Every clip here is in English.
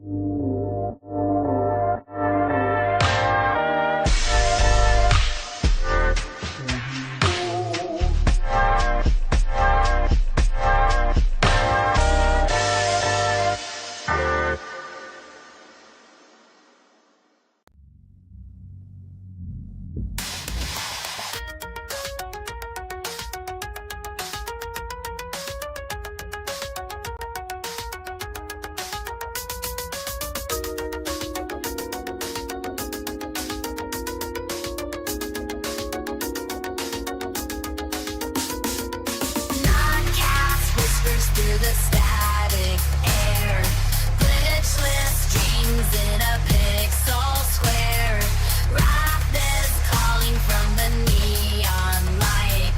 NodCast whispers through the static air. Glitchless dreams in a pixel square. Rath is calling from the neon light.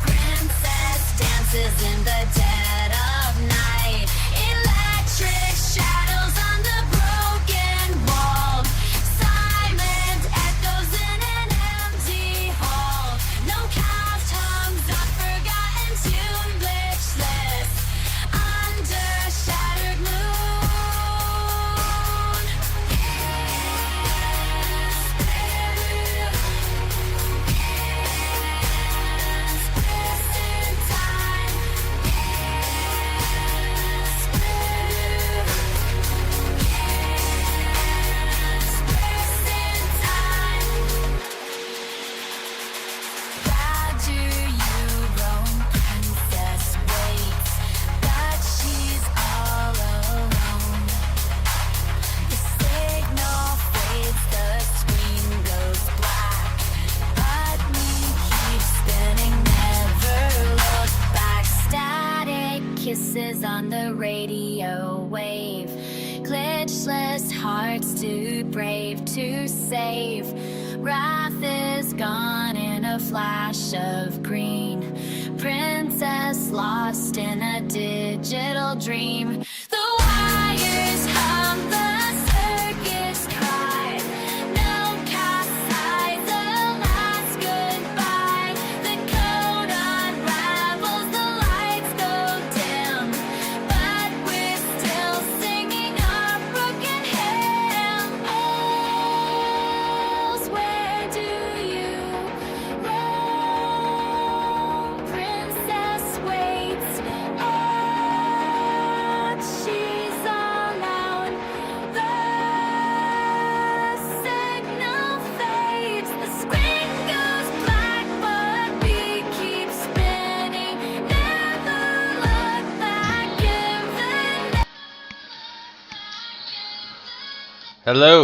Princess dances in the dead of night. Electric shadows on the broken wall. Silent echoes in an empty hall. No cast hums a forgotten tune, glitchless under shattered moon. Kisses on the radio wave. Glitchless hearts too brave to save. Rath is gone in a flash of green. Princess lost in a digital dream. The wires hum, the circuits cry. No cast size, the last goodbye. The code unravels, the lights go dim. But we're still singing our broken hymns. Where do you roam? Princess waits. Oh, she's alone. The signal fades. The screen goes black, but we keep spinning. Never look back in the Hello,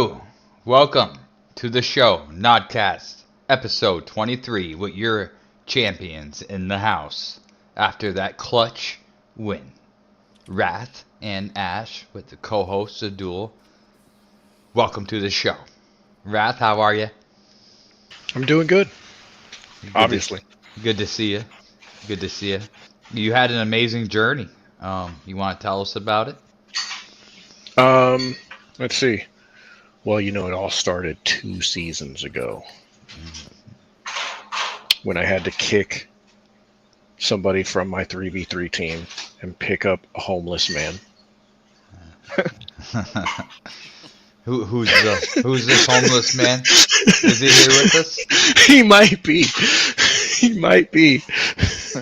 welcome to the show, NodCast, episode 23, with your champions in the house after that clutch win. Rath and Ash with the co-hosts of Duel. Welcome to the show. Rath, how are you? I'm doing good. Obviously. Good to see you. Good to see you. You had an amazing journey. You want to tell us about it? Let's see. Well, it all started 2 seasons ago when I had to kick somebody from my 3v3 team and pick up a homeless man. Who's this homeless man? Is he here with us? He might be. He might be.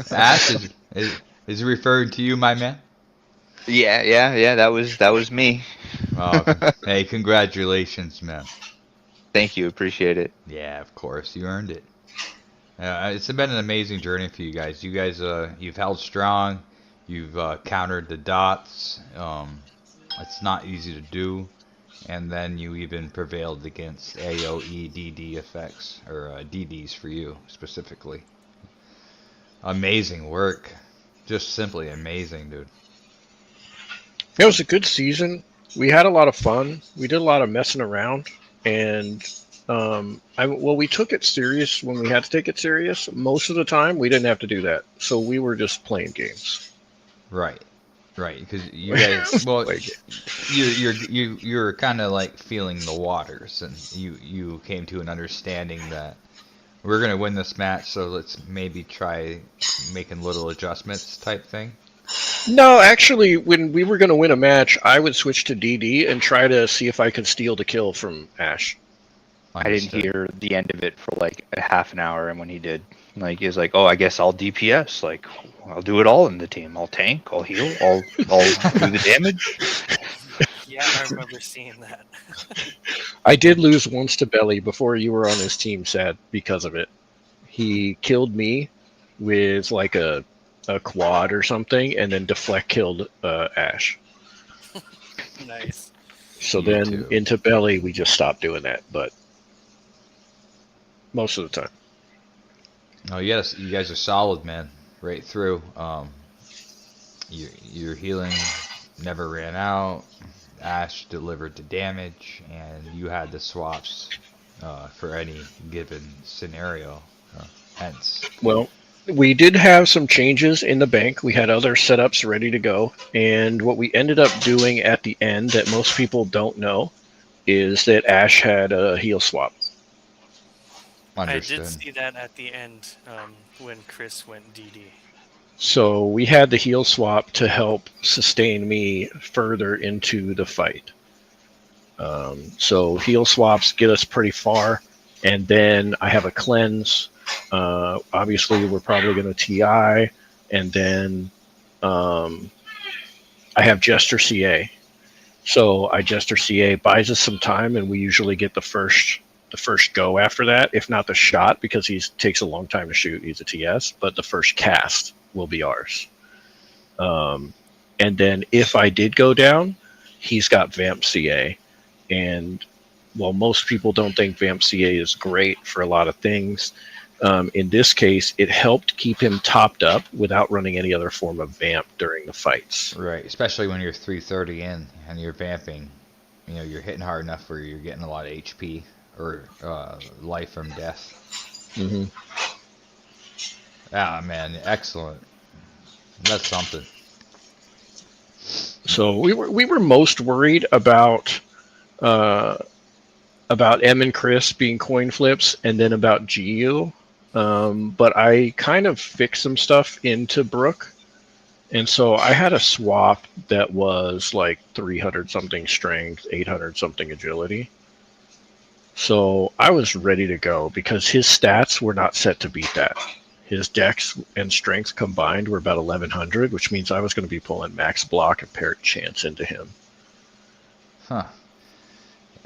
Ash is he referring to you, my man? Yeah. That was me. Oh, hey, congratulations, man. Thank you. Appreciate it. Yeah, of course, you earned it. It's been an amazing journey for you guys. You guys, you've held strong. You've countered the dots. It's not easy to do. And then you even prevailed against AoE DD effects, or DDs for you specifically. Amazing work. Just simply amazing, dude. It was a good season. We had a lot of fun. We did a lot of messing around, and we took it serious when we had to take it serious. Most of the time, we didn't have to do that, so we were just playing games. Right, because you guys, well, you're kind of like feeling the waters, and you came to an understanding that we're gonna win this match, so let's maybe try making little adjustments type thing. No, actually, when we were going to win a match, I would switch to DD and try to see if I could steal the kill from Ash. I didn't Understood. hear the end of it for like a half an hour, and when he did, like, he was like, "Oh, I guess I'll DPS. Like, I'll do it all in the team. I'll tank. I'll heal. I'll do the damage." Yeah, I remember seeing that. I did lose once to Belly before you were on his team, Sad, because of it. He killed me with like a quad or something, and then Deflect killed Ash. Nice. So You then too. into Belly, we just stopped doing that, but most of the time. No, yes, you guys are solid, man. Right through. Your healing never ran out. Ash delivered the damage, and you had the swaps for any given scenario. Hence, Well, we did have some changes in the bank. We had other setups ready to go. And what we ended up doing at the end that most people don't know is that Ash had a heal swap. understood. I did see that at the end when Chris went DD. So we had the heal swap to help sustain me further into the fight. So heal swaps get us pretty far. And then I have a cleanse. Obviously, we're probably going to TI. And then I have Jester CA. So I Jester CA buys us some time, and we usually get the first go after that, if not the shot, because he takes a long time to shoot. He's a TS, but the first cast will be ours. And then if I did go down, he's got Vamp CA. And while most people don't think Vamp CA is great for a lot of things, in this case, it helped keep him topped up without running any other form of Vamp during the fights. Right, especially when you're 330 in and you're vamping. You know, you're hitting hard enough where you're getting a lot of HP or life from death. Mm-hmm. Ah, man, excellent. That's something. So we were most worried about M and Chris being coin flips, and then about GU. But I kind of fixed some stuff into Brook, and so I had a swap that was like 300 something strength, 800 something agility. So I was ready to go because his stats were not set to beat that. His dex and strength combined were about 1100, which means I was going to be pulling max block and parrot chance into him. Huh.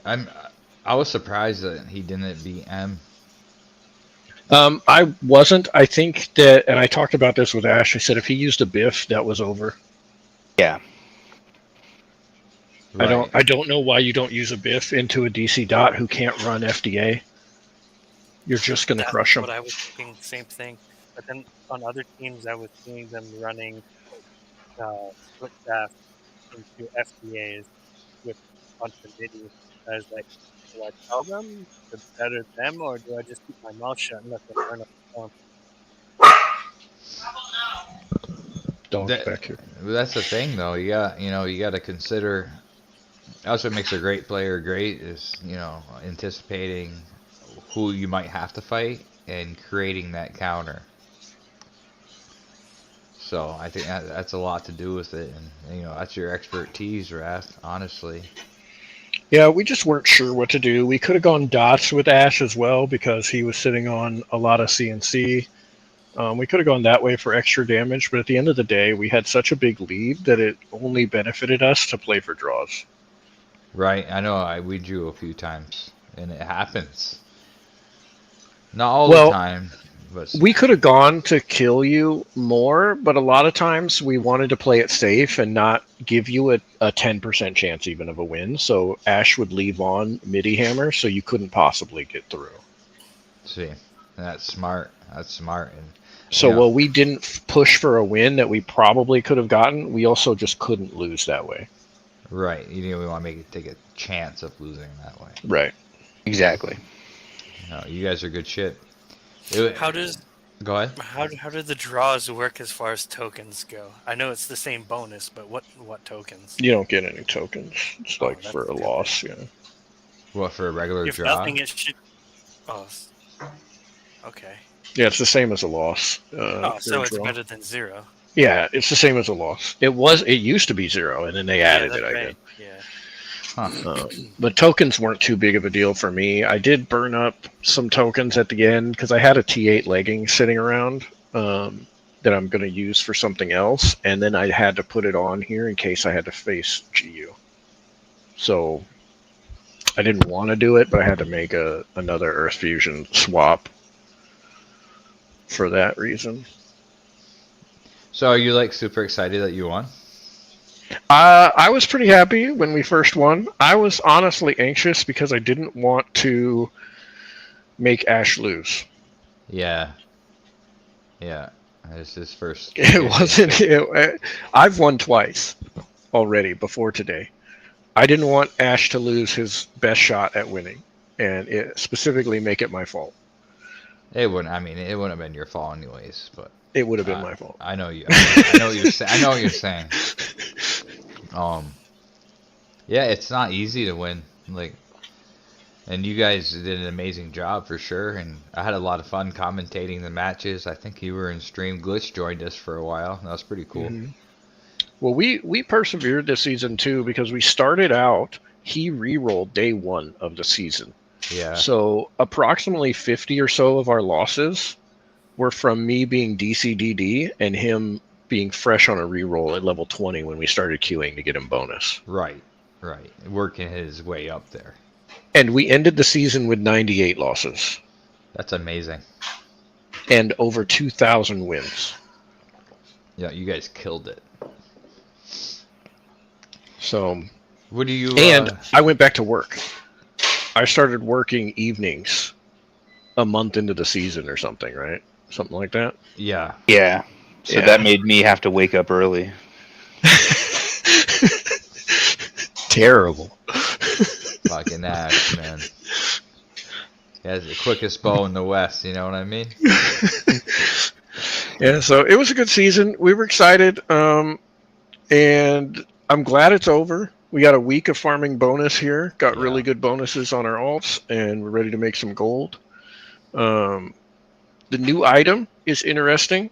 I was surprised that he didn't beat M. I wasn't. I think that, and I talked about this with Ash. I said if he used a biff, that was over. Yeah. Right. I don't know why you don't use a biff into a DC dot who can't run FDA. You're just going to That's crush him. what I was thinking, same thing. But then on other teams, I was seeing them running split staff into FDAs with a bunch of middies. I was like, do I tell them to better them, or do I just keep my mouth shut and let them run up the phone? Dog's That- back here. That's the thing, though. You got to consider. That's what makes a great player great is anticipating who you might have to fight and creating that counter. So I think that's a lot to do with it, and that's your expertise, Rath. Honestly. Yeah, we just weren't sure what to do. We could have gone dots with Ash as well because he was sitting on a lot of CNC. We could have gone that way for extra damage, but at the end of the day, we had such a big lead that it only benefited us to play for draws. Right. I know. We drew a few times, and it happens. Not all Well, the time, but We could have gone to kill you more, but a lot of times we wanted to play it safe and not give you a 10% chance even of a win. So Ash would leave on MIDI hammer, so you couldn't possibly get through. see, that's smart. That's smart. And So Yeah. while we didn't push for a win that we probably could have gotten, we also just couldn't lose that way. right, we want to take a chance of losing that way. Right. Exactly. No, you guys are good shit. How does Go ahead. how do the draws work as far as tokens go? I know it's the same bonus, but what tokens? You don't get any tokens. It's Oh, like that's for a stupid. loss, yeah. What, for a regular If draw? nothing, it should. Oh, okay. Yeah, it's the same as a loss. Oh, for so a it's draw. better than 0. Yeah, it's the same as a loss. It used to be 0, and then they added that's it, I right. guess. Yeah. Huh. But tokens weren't too big of a deal for me. I did burn up some tokens at the end because I had a T8 legging sitting around that I'm going to use for something else, and then I had to put it on here in case I had to face GU. So I didn't want to do it, but I had to make another Earth Fusion swap for that reason. So are you like super excited that you won? I was pretty happy when we first won. I was honestly anxious because I didn't want to make Ash lose. Yeah. Yeah. It's his first. It wasn't. I've won twice already before today. I didn't want Ash to lose his best shot at winning, and specifically make it my fault. It wouldn't. I mean, it wouldn't have been your fault anyways. But It would have been my fault. I know you. I know what you're saying. I know what you're saying. Yeah, it's not easy to win. Like, and you guys did an amazing job for sure. And I had a lot of fun commentating the matches. I think you were in stream. Glitch joined us for a while. That was pretty cool. Mm-hmm. Well, we persevered this season too because we started out. He re-rolled day 1 of the season. Yeah. So approximately 50 or so of our losses were from me being DCDD and him being fresh on a re-roll at level 20 when we started queuing to get him bonus. Right. Right. Working his way up there. And we ended the season with 98 losses That's amazing. and over 2,000 wins. Yeah, you guys killed it. So, What do you? and I went back to work. I started working evenings a month into the season or something, right? Something like that. Yeah. Yeah. So Yeah. that made me have to wake up early. Terrible. Fucking Ash, man. He has the quickest bow in the West. You know what I mean? Yeah, so it was a good season. We were excited, and I'm glad it's over. We got a week of farming bonus here. Got really good bonuses on our alts, and we're ready to make some gold. The new item is interesting.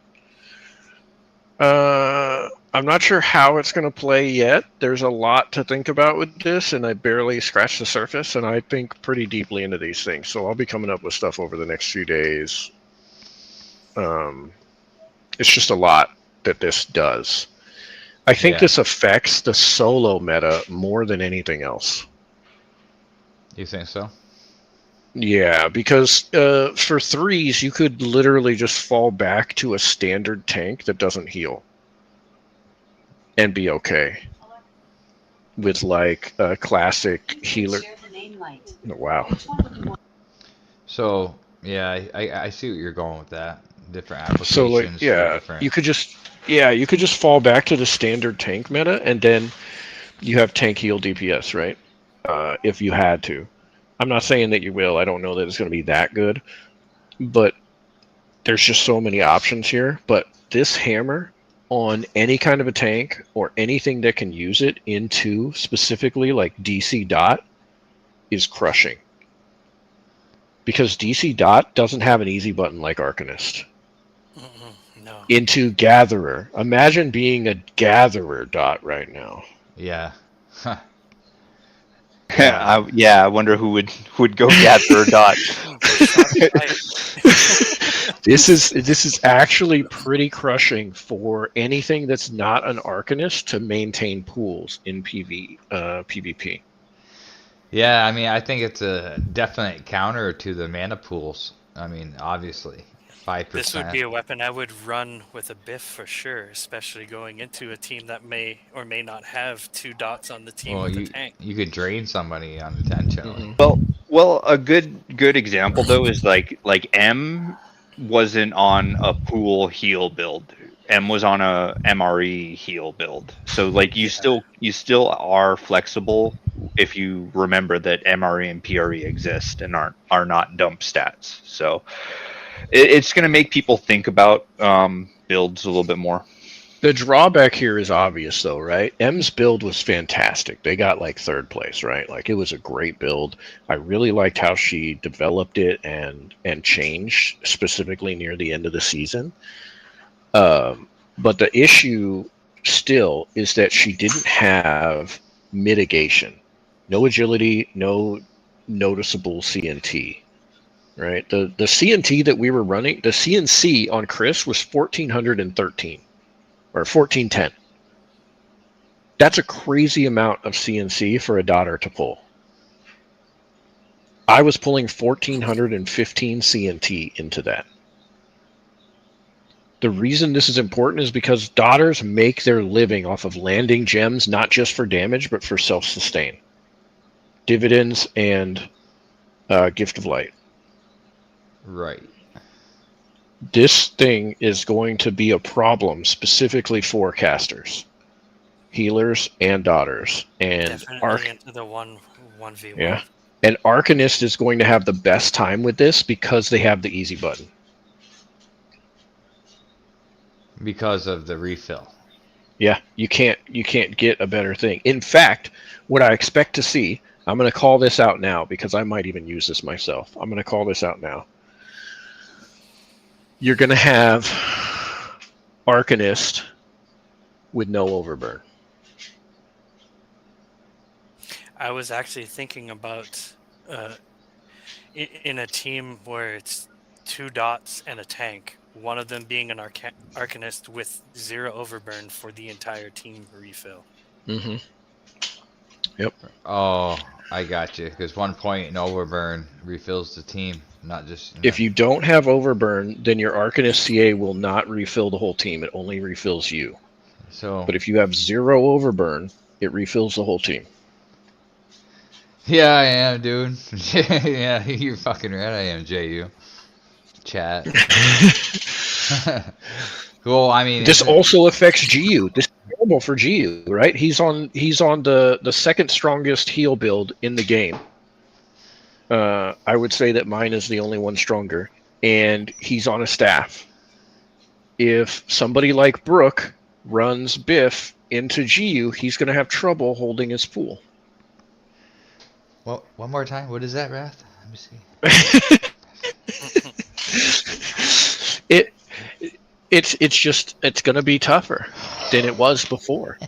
I'm not sure how it's going to play yet. There's a lot to think about with this, and I barely scratched the surface, and I think pretty deeply into these things. So I'll be coming up with stuff over the next few days. It's just a lot that this does. I think this affects the solo meta more than anything else. You think so? Yeah, because for 3s, you could literally just fall back to a standard tank that doesn't heal and be okay with like a classic healer. Oh, wow. So yeah, I see what you're going with that. Different applications. So like, yeah, you could just fall back to the standard tank meta, and then you have tank heal DPS, right? If you had to. I'm not saying that you will. I don't know that it's going to be that good, but there's just so many options here. But this hammer on any kind of a tank or anything that can use it into specifically like DC dot is crushing. Because DC dot doesn't have an easy button like Arcanist. No. Into Gatherer. Imagine being a Gatherer dot right now. Yeah. I wonder who would go gather dot. This is actually pretty crushing for anything that's not an Arcanist to maintain pools in PvP. Yeah, I mean, I think it's a definite counter to the mana pools. I mean, obviously, 5%. This would be a weapon I would run with a Biff for sure, especially going into a team that may or may not have 2 dots on the team with a tank. You could drain somebody unintentionally. Well, a good example though is like M wasn't on a pool heal build. M was on a MRE heal build. So like you still are flexible if you remember that MRE and PRE exist and are not dump stats. So it's going to make people think about builds a little bit more. The drawback here is obvious, though, right? M's build was fantastic. They got like 3rd place, right? Like it was a great build. I really liked how she developed it and changed specifically near the end of the season. But the issue still is that she didn't have mitigation. No agility, no noticeable CNT. Right? The CNT that we were running, the CNC on Chris was 1413 or 1410. That's a crazy amount of CNC for a daughter to pull. I was pulling 1415 CNT into that. The reason this is important is because daughters make their living off of landing gems, not just for damage, but for self-sustain. Dividends and Gift of Light. Right. This thing is going to be a problem specifically for casters, healers, and daughters. And Definitely into the 1v1. Yeah. And Arcanist is going to have the best time with this because they have the easy button. Because of the refill. Yeah, you can't get a better thing. In fact, what I expect to see, I'm going to call this out now because I might even use this myself. I'm going to call this out now. You're going to have Arcanist with no overburn. I was actually thinking about in a team where it's 2 dots and a tank, one of them being an Arcanist with 0 overburn for the entire team refill. Mm-hmm. Yep. Oh, I got you. Because 1 point in overburn refills the team, not just. If you don't have overburn, then your Arcanist CA will not refill the whole team. It only refills you. So. But if you have 0 overburn, it refills the whole team. Yeah, I am, dude. Yeah, you're fucking right. I am, JU. Chat. Well, I mean, this also affects GU. This is normal for GU, right? He's on the second strongest heal build in the game. I would say that mine is the only one stronger, and he's on a staff. If somebody like Brooke runs Biff into GU, he's going to have trouble holding his pool. Well, one more time. What is that, Rath? Let me see. It's going to be tougher than it was before.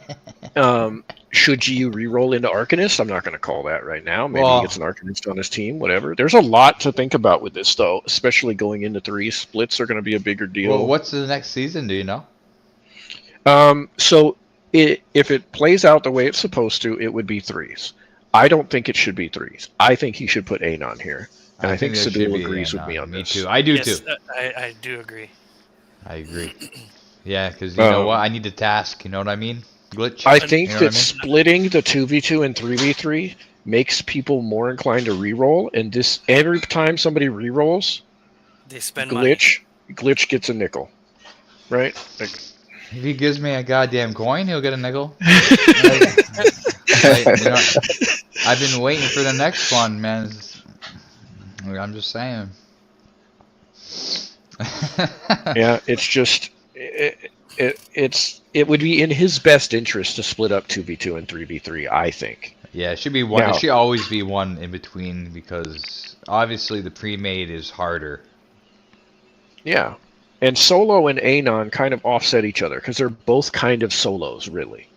Should GU re-roll into Arcanist? I'm not going to call that right now. Maybe he gets an Arcanist on his team, whatever. There's a lot to think about with this, though, especially going into 3. Splits are going to be a bigger deal. Well, what's the next season? Do you know? So if it plays out the way it's supposed to, it would be 3s. I don't think it should be 3s. I think he should put Anon here. And I think Sadul agrees with me on this. Me too. I do yes, too. I do agree. I agree. Yeah, because you know what? I need to task. You know what I mean? Glitch. I think you know that splitting the 2v2 and 3v3 makes people more inclined to reroll. And this every time somebody rerolls, they spend money. Glitch gets a nickel. Right? Like, if he gives me a goddamn coin, he'll get a nickel. I've been waiting for the next one, man. I'm just saying. Yeah, it's just it would be in his best interest to split up 2v2 and 3v3, I think. Yeah, it should be one. It should always be one in between because obviously the pre-made is harder. Yeah, and solo and Anon kind of offset each other because they're both kind of solos, really,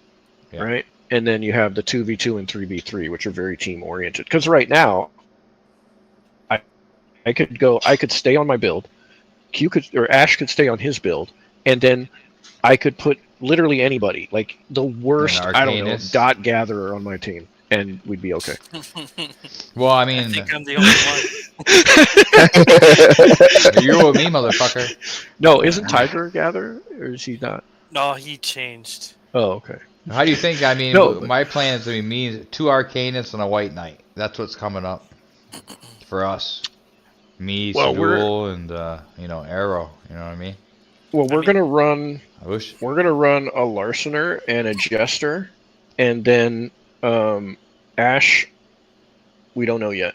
right? And then you have the 2v2 and 3v3, which are very team oriented. Because right now, I could stay on my build. Ash could stay on his build, and then I could put literally anybody, like the worst, I don't know, dot gatherer on my team, and we'd be okay. Well, I mean, I think I'm the only one. You're with me, motherfucker. No, isn't Tiger a gatherer, or is he not? No, he changed. Oh, okay. How do you think? I mean, my plan is to be me, 2 Arcanists and a White Knight. That's what's coming up for us. Me, Sadul, and Arrow. You know what I mean? Well, we're gonna run a Larcener and a Jester, and then Ash. We don't know yet.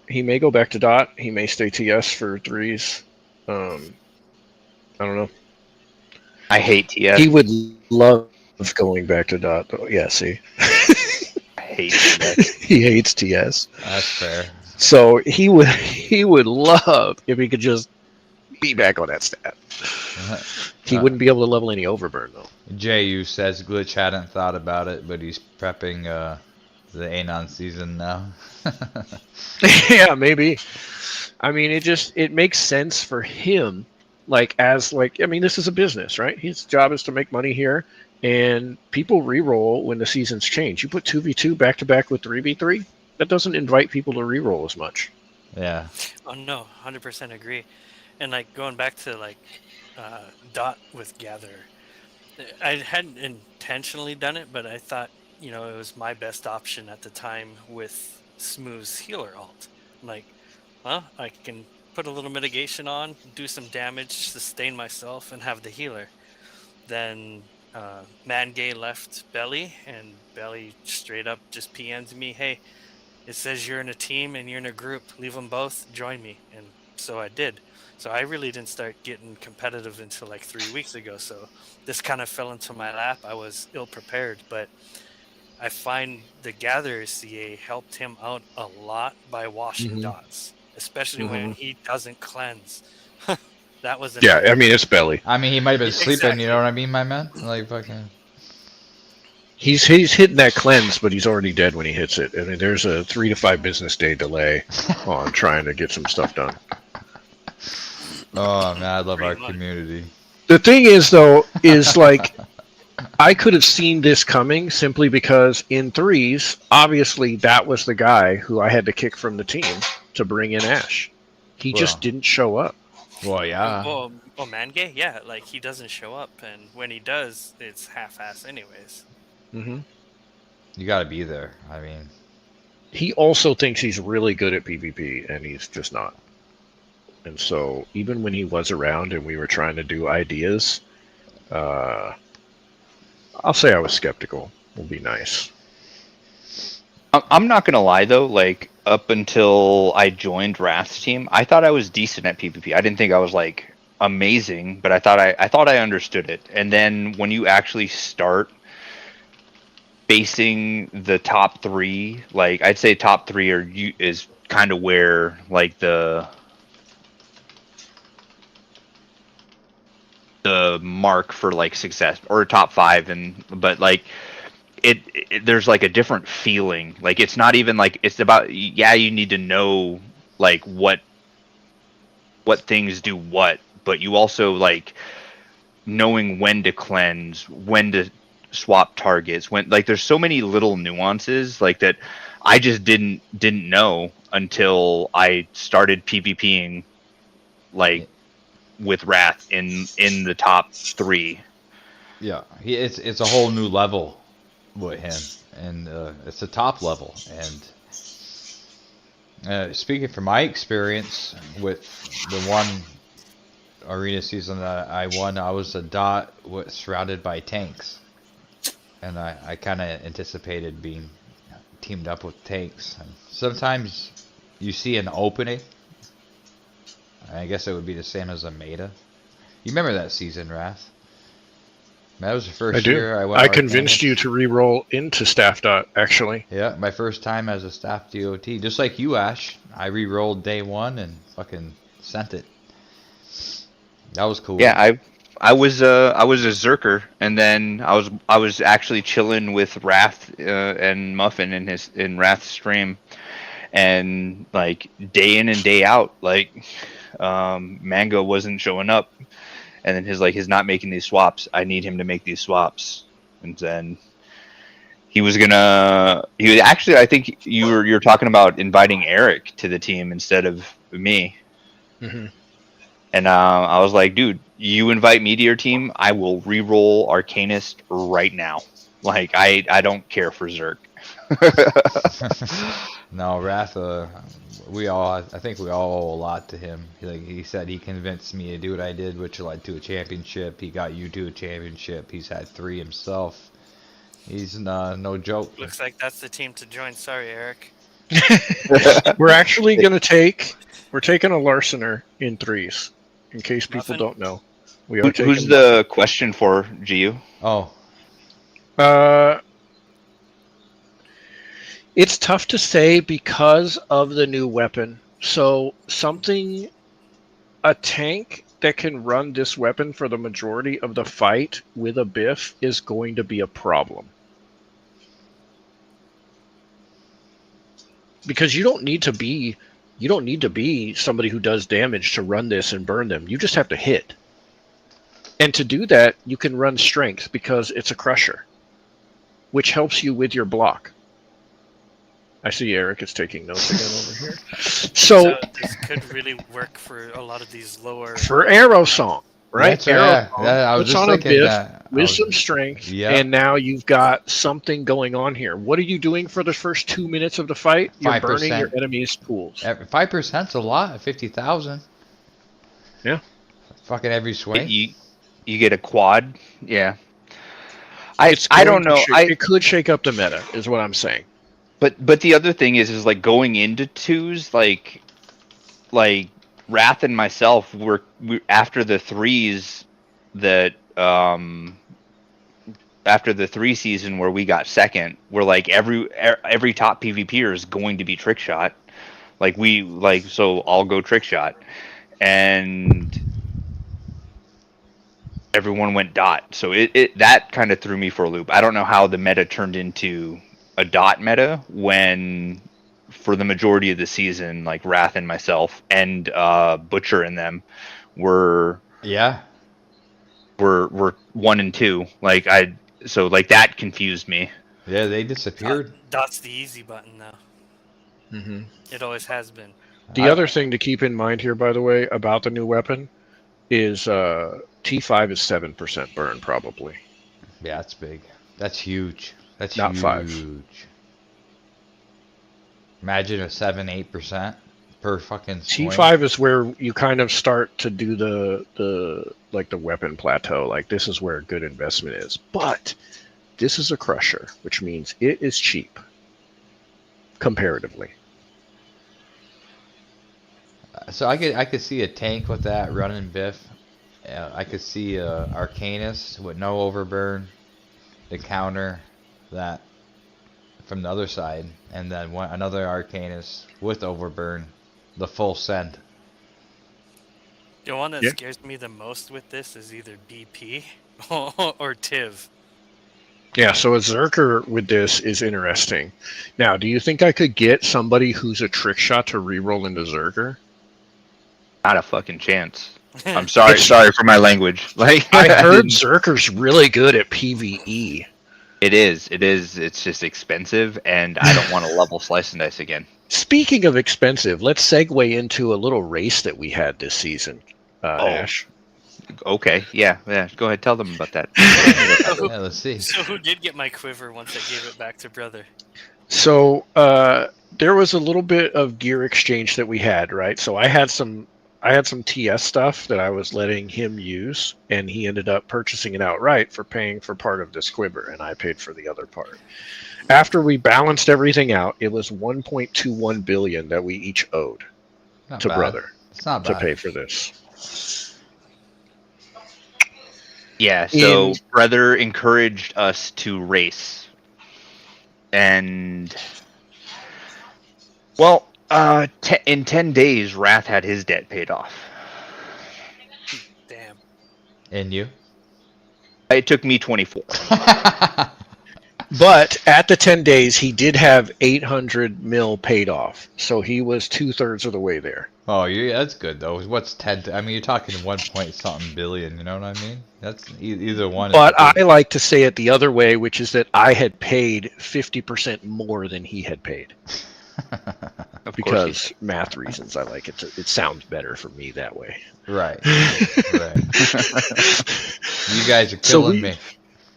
He may go back to Dot. He may stay TS for 3s. I don't know. I hate TS. He would love going back to Dot. Though. Yeah, see. I hate TS. He hates TS. That's fair. So he would love if he could just be back on that stat. He wouldn't be able to level any overburn though. JU says Glitch hadn't thought about it, but he's prepping the Anon season now. Yeah, maybe. I mean, it makes sense for him. This is a business, right? His job is to make money here, and people re-roll when the seasons change. You put 2v2 back to back with 3v3, that doesn't invite people to re-roll as much. Yeah. Oh no, 100% agree. And like going back to Dot with Gather, I hadn't intentionally done it, but I thought it was my best option at the time with Smooth's healer alt. Like, well, I can put a little mitigation on, do some damage, sustain myself, and have the healer. Then Mangay left Belly, and Belly straight up just PM'd me, hey, it says you're in a team and you're in a group. Leave them both, join me. And so I did. So I really didn't start getting competitive until like 3 weeks ago. So this kind of fell into my lap. I was ill prepared, but I find the Gatherer CA helped him out a lot by washing dots, especially when he doesn't cleanse. That was It's Belly. I mean, he might have been sleeping, Exactly. you know what I mean, my man? Like, fucking... He's hitting that cleanse, but he's already dead when he hits it. I mean, there's a 3 to 5 business day delay on trying to get some stuff done. Oh, man, I love our Pretty much. community. The thing is, though, is like I could have seen this coming simply because in threes, obviously that was the guy who I had to kick from the team to bring in Ash. He just didn't show up. Well, yeah. Oh, Mangay? Yeah, like he doesn't show up, and when he does, it's half-ass anyways. Mm-hmm. You gotta be there. I mean... He also thinks he's really good at PvP, and he's just not. And so, even when he was around and we were trying to do ideas, I'll say I was skeptical. Will be nice. I'm not gonna lie though, like up until I joined Rath's team, I thought I was decent at PvP. I didn't think I was like amazing, but I thought I understood it. And then when you actually start facing the top three, like I'd say top three is kind of where like the mark for like success, or top five, but like it there's like a different feeling. Like it's not even like it's about, you need to know like what things do what, but you also like knowing when to cleanse, when to swap targets, when like there's so many little nuances like that I just didn't know until I started PvPing like with Rath in the top three. Yeah, it's a whole new level with him, and it's a top level. And speaking from my experience with the one arena season that I won, I was a dot surrounded by tanks, and I kind of anticipated being teamed up with tanks. And sometimes you see an opening. I guess it would be the same as a meta. You remember that season, Rath? That was the first year I went. I convinced you to re-roll into staff dot, actually. Yeah, my first time as a staff DOT. Just like you, Ash. I re-rolled day one and fucking sent it. That was cool. Yeah, I was a Zerker, and then I was actually chilling with Rath and Muffin in Rath's stream, and like day in and day out, like Mango wasn't showing up, and then he's not making these swaps. I need him to make these swaps, and then he was actually, I think you're talking about inviting Eric to the team instead of me. Mm-hmm. And I was like, dude, you invite me to your team, I will re-roll Arcanist right now. Like, I don't care for Zerk. No, Rath, I think we all owe a lot to him. He said he convinced me to do what I did, which led to a championship. He got you to a championship. He's had 3 himself. He's no joke. Looks like that's the team to join. Sorry, Eric. We're actually going to we're taking a Larsener in threes, in case people Muffin? don't know. Who's the question for, GU? Oh, it's tough to say because of the new weapon. So a tank that can run this weapon for the majority of the fight with a biff is going to be a problem. Because you don't need to be somebody who does damage to run this and burn them. You just have to hit. And to do that, you can run strength because it's a crusher, which helps you with your block. I see Eric is taking notes again over here. So this could really work for a lot of these lower. for Arrow Song, right? That's Arrow right. Song I was puts just on a thinking biff that. with some strength, Yeah. and now you've got something going on here. What are you doing for the first 2 minutes of the fight? You're burning your 5%. enemy's pools. 5%'s a lot. 50,000. Yeah. Fucking every swing. You get a quad. Yeah. It's I going don't know. to it could shake up the meta, is what I'm saying. But the other thing is like going into twos, like Rath and myself were after the threes that after the 3 season where we got second, we're like every top PvPer is going to be trick shot. So I'll go trick shot, and everyone went dot. So it that kind of threw me for a loop. I don't know how the meta turned into a dot meta when for the majority of the season, like Rath and myself and Butcher and them were 1 and 2. So that confused me. Yeah, they disappeared. Dot's the easy button now. Mm-hmm. It always has been. The other thing to keep in mind here, by the way, about the new weapon is T5 is 7% burn, probably. Yeah, that's big. That's huge. That's Not huge. 5. Imagine a 7-8% per fucking swing. T5 is where you kind of start to do the weapon plateau. Like, this is where a good investment is. But this is a crusher, which means it is cheap comparatively. So I could see a tank with that running biff. I could see a Arcanist with no overburn to counter that from the other side, and then another Arcanist with overburn, the full send. The one that scares me the most with this is either BP or Tiv. Yeah, so a Zerker with this is interesting. Now, do you think I could get somebody who's a trick shot to reroll into Zerker? Not a fucking chance. I'm sorry for my language. Like I heard Zerker's really good at PvE. It is. It's just expensive, and I don't want to level slice and dice again. Speaking of expensive, let's segue into a little race that we had this season, Ash. Okay, yeah. Go ahead, tell them about that. Yeah, let's see. So who did get my quiver once I gave it back to brother? So there was a little bit of gear exchange that we had, right? So I had some TS stuff that I was letting him use, and he ended up purchasing it outright for paying for part of this quiver, and I paid for the other part. After we balanced everything out, it was 1.21 billion that we each owed to bad. brother It's not to bad. pay for this. Yeah, so brother encouraged us to race. And well, in 10 days Rath had his debt paid off. Damn. And you? It took me 24. But at the 10 days, he did have 800 mil paid off. So he was 2/3 of the way there. Oh, yeah, that's good though. What's 10? I mean, you're talking 1 point something billion. You know what I mean? That's either one. But I like to say it the other way, which is that I had paid 50% more than he had paid. Because math reasons, I like it. It sounds better for me that way. Right. Right. You guys are killing me.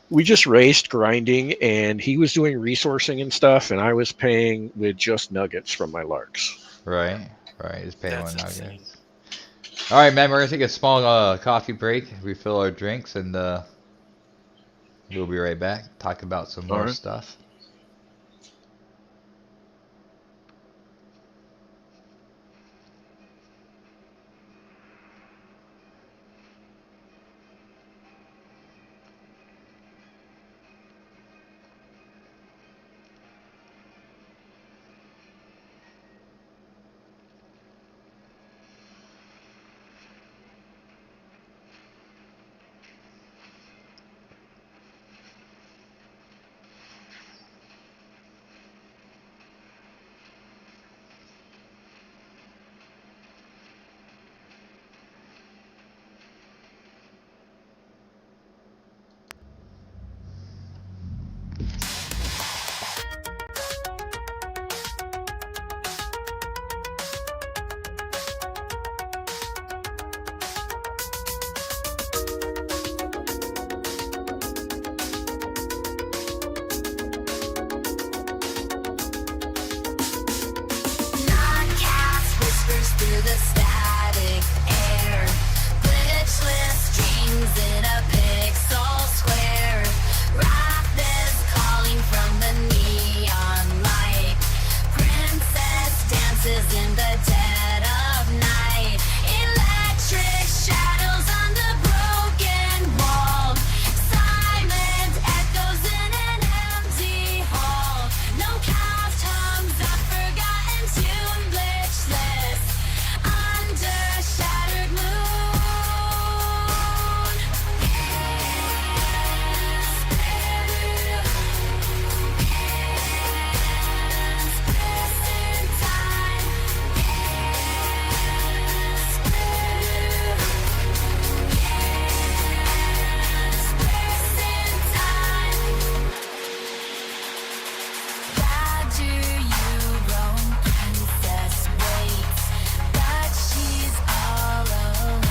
We just raced grinding, and he was doing resourcing and stuff, and I was paying with just nuggets from my larks. Right. Just paying That's one insane. nuggets. All right, man. We're gonna take a small coffee break, refill our drinks, and we'll be right back. Talk about some more stuff. NodCast whispers through the static air. Glitchless dreams in a pixel square. Rath is calling from the neon light. Princess dances in the dead of night. Electric shadows on the broken wall. Silent echoes in an empty hall. No cast hums a forgotten tune. Glitchless under shattered moon. Press in time. Press in time. Badger, you roam, princess waits, but she's all alone.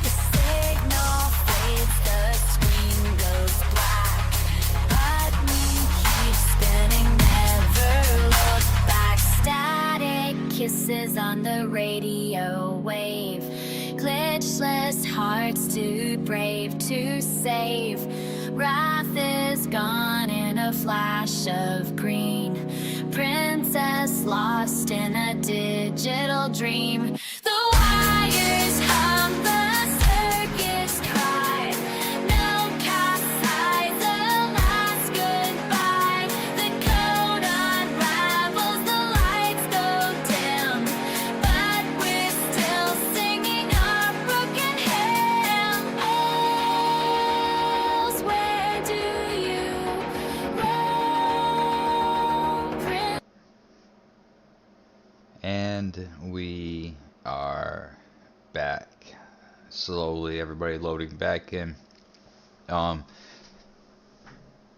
The signal fades, the screen goes black, but we keep spinning, never look back. Static kisses on the radio wave. Glitchless hearts too brave to save. Rath is gone in a flash of green. Princess lost in a digital dream. The wires hum, the circuits cry. No cast sight, the last goodbye. The code unravels, the lights go dim, but we're still singing our broken hymns. Where do you roam, Prince? And we are back. Slowly, everybody loading back in. I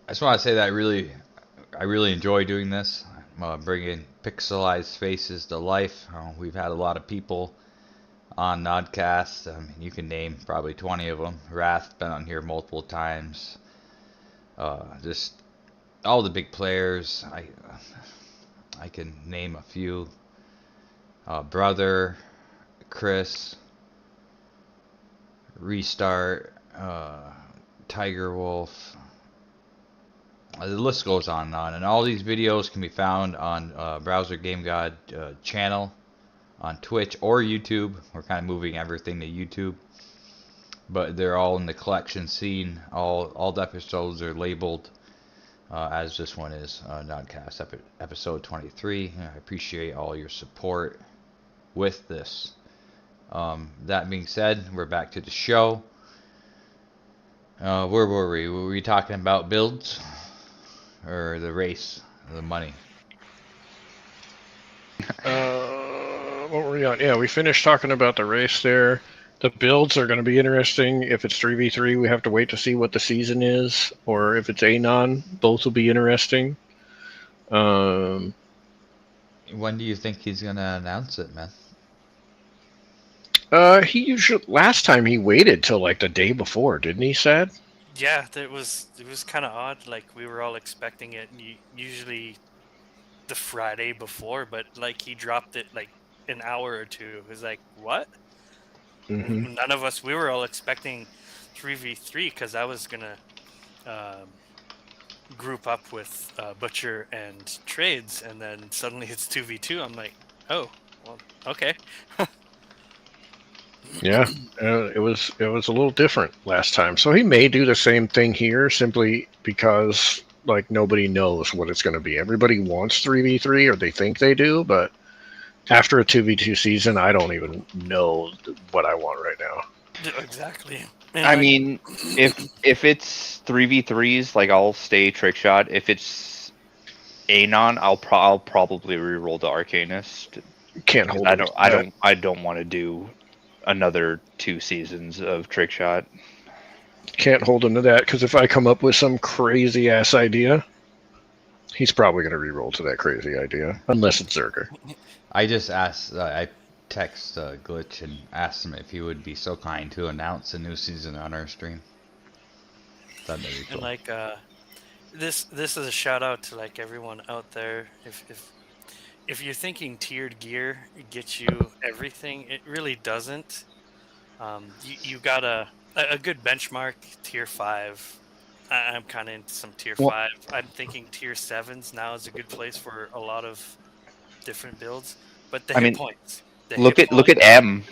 just want to say that I really enjoy doing this. Bringing pixelized faces to life. We've had a lot of people on NodCast. You can name probably 20 of them. Rath been on here multiple times. Just all the big players. I can name a few. Brother, Chris, Restart, Tiger Wolf. The list goes on, and all these videos can be found on Browser Game God channel on Twitch or YouTube. We're kind of moving everything to YouTube, but they're all in the collection scene. All the episodes are labeled as this one is, NodCast episode 23. I appreciate all your support with this. That being said, we're back to the show. Where were we? Were we talking about builds or the race, the money? What were we on? Yeah, we finished talking about the race there. The builds are going to be interesting. If it's 3v3, we have to wait to see what the season is, or if it's Anon, both will be interesting. When do you think he's gonna announce it, man? He usually last time he waited till like the day before, didn't he? Said. Yeah, it was kind of odd. Like we were all expecting it usually the Friday before, but like he dropped it like an hour or two. It was like, what? Mm-hmm. None of us. We were all expecting 3v3 because I was gonna group up with Butcher and Trades, and then suddenly it's 2v2. I'm like, oh, well, okay. Yeah, it was a little different last time. So he may do the same thing here, simply because like nobody knows what it's going to be. Everybody wants 3v3, or they think they do, but after a 2v2 season, I don't even know what I want right now. Exactly. And I mean, if it's 3v3s, like I'll stay trick shot. If it's Anon, I'll probably reroll the Arcanist. Can't hold. I don't want to do another 2 seasons of trick shot. Can't hold him to that, because if I come up with some crazy ass idea, he's probably going to re-roll to that crazy idea, unless it's Zerger. I just asked, I text Glitch and asked him if he would be so kind to announce a new season on our stream. That'd be And cool. like this is a shout out to like everyone out there. If you're thinking tiered gear gets you everything, it really doesn't. You got a good benchmark tier 5. I'm kind of into some tier Well, 5. I'm thinking tier 7s now is a good place for a lot of different builds. But the I hit mean, points, the look hit at point. M.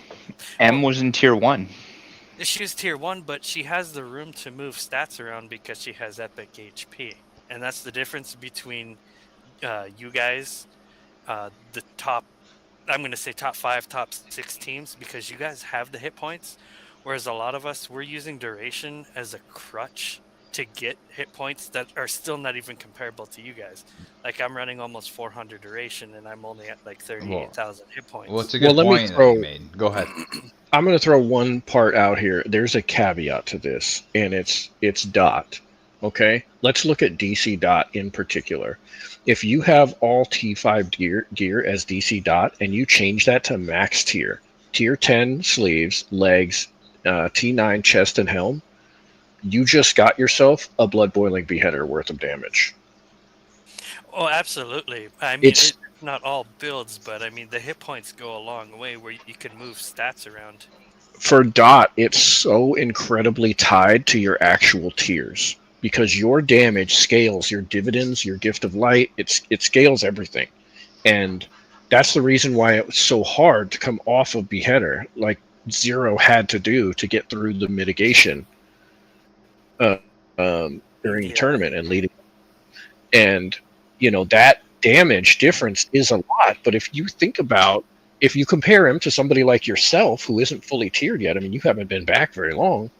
M Well, was in tier 1. she was tier 1, but she has the room to move stats around because she has epic HP, and that's the difference between you guys, the top. I'm going to say top 5, top 6 teams, because you guys have the hit points, whereas a lot of us, we're using duration as a crutch to get hit points that are still not even comparable to you guys. Like I'm running almost 400 duration, and I'm only at like Well, 38,000 hit points. well, it's a well, good let me point that you throw. made. Go ahead. I'm going to throw one part out here. There's a caveat to this, and it's dot. Okay, let's look at DC dot in particular. If you have all T5 gear as DC dot, and you change that to max tier 10 sleeves, legs, T9 chest and helm, you just got yourself a blood boiling beheader worth of damage. Oh, absolutely. I mean, It's it's not all builds, but I mean, the hit points go a long way where you can move stats around. for dot, it's so incredibly tied to your actual tiers, because your damage scales your dividends, your gift of light. It scales everything, and that's the reason why it was so hard to come off of beheader, like Zero had to do to get through the mitigation during the Yeah. tournament and leading. And that damage difference is a lot. But if you think about, if you compare him to somebody like yourself who isn't fully tiered yet, I mean, you haven't been back very long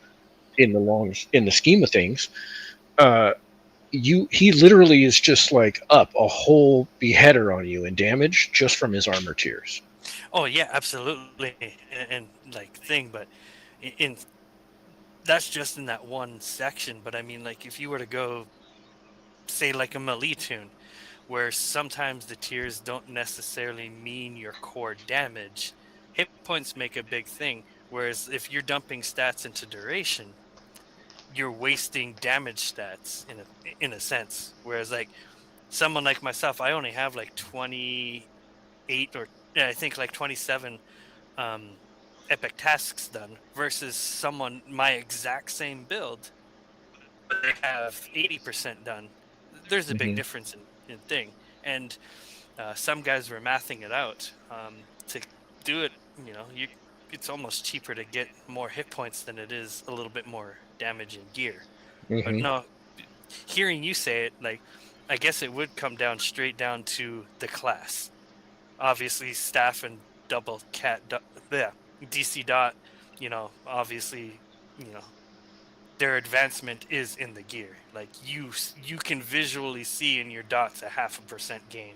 in the scheme of things. He literally is just like up a whole beheader on you in damage just from his armor tiers. Oh, yeah, absolutely. And like thing, but in that's just in that one section. But I mean, like if you were to go, say, like a melee tune, where sometimes the tiers don't necessarily mean your core damage, hit points make a big thing. Whereas if you're dumping stats into duration, you're wasting damage stats in a sense. Whereas like someone like myself, I only have like 28 or I think like 27 epic tasks done, versus someone my exact same build, but they have 80% done. There's a big Mhm. difference in thing, and some guys were mathing it out to do it. It's almost cheaper to get more hit points than it is a little bit more damage in gear. But Mhm. no, hearing you say it, like, I guess it would come down straight down to the class. Obviously, staff and double cat, yeah, DC dot. Obviously, you know, their advancement is in the gear. Like you can visually see in your dots a 0.5% gain.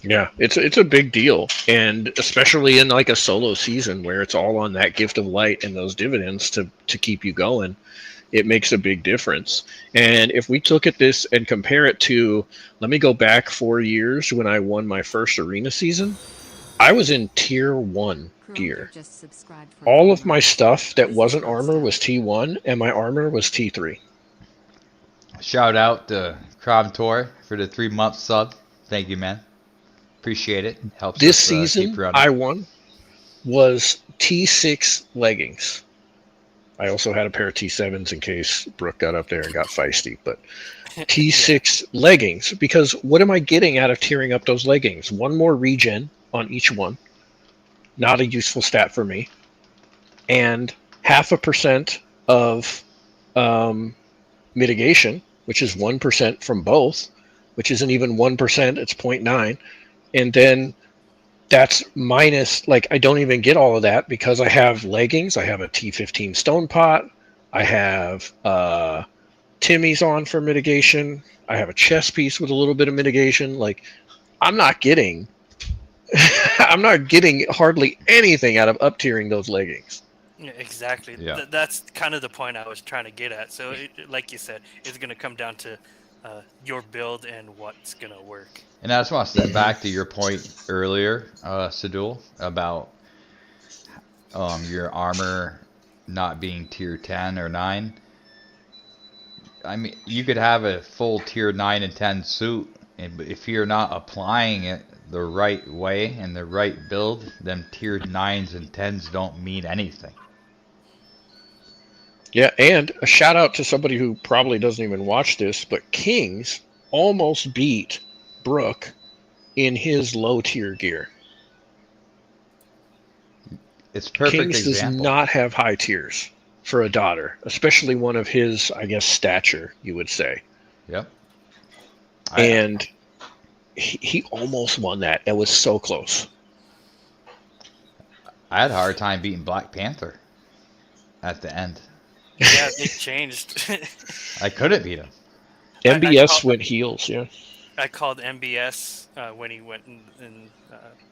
Yeah, it's a big deal, and especially in like a solo season where it's all on that gift of light and those dividends to keep you going, it makes a big difference. And if we look at this and compare it to, let me go back 4 years when I won my first arena season, I was in tier 1 gear. All of my stuff that wasn't armor was T1, and my armor was T3. Shout out to Crom Tour for the 3-month sub. Thank you, man. Appreciate it. Helps This us keep season, running. I won was T6 leggings. I also had a pair of T7s in case Brooke got up there and got feisty, but T6 leggings, because what am I getting out of tearing up those leggings? One more regen on each one, not a useful stat for me, and 0.5% of mitigation, which is 1% from both, which isn't even 1%, it's 0.9. And then that's minus, like, I don't even get all of that because I have leggings, I have a T15 stone pot, I have Timmy's on for mitigation, I have a chest piece with a little bit of mitigation. Like, I'm not getting I'm not getting hardly anything out of up tiering those leggings. Yeah, exactly. Yeah. That's kind of the point I was trying to get at. So, like you said, it's going to come down to your build and what's going to work. And I just want to step back to your point earlier, Sadul, about your armor not being tier 10 or 9. I mean, you could have a full tier 9 and 10 suit, and if you're not applying it the right way and the right build, then tier 9s and 10s don't mean anything. Yeah, and a shout out to somebody who probably doesn't even watch this, but Kings almost beat Brook in his low tier gear. It's perfect Kings does example. not have high tiers for a daughter, especially one of his, I guess, stature, you would say. Yep. And he almost won that. It was so close. I had a hard time beating Black Panther at the end. Yeah, they changed. I couldn't beat him. MBS went heels, yeah. I called MBS when he went in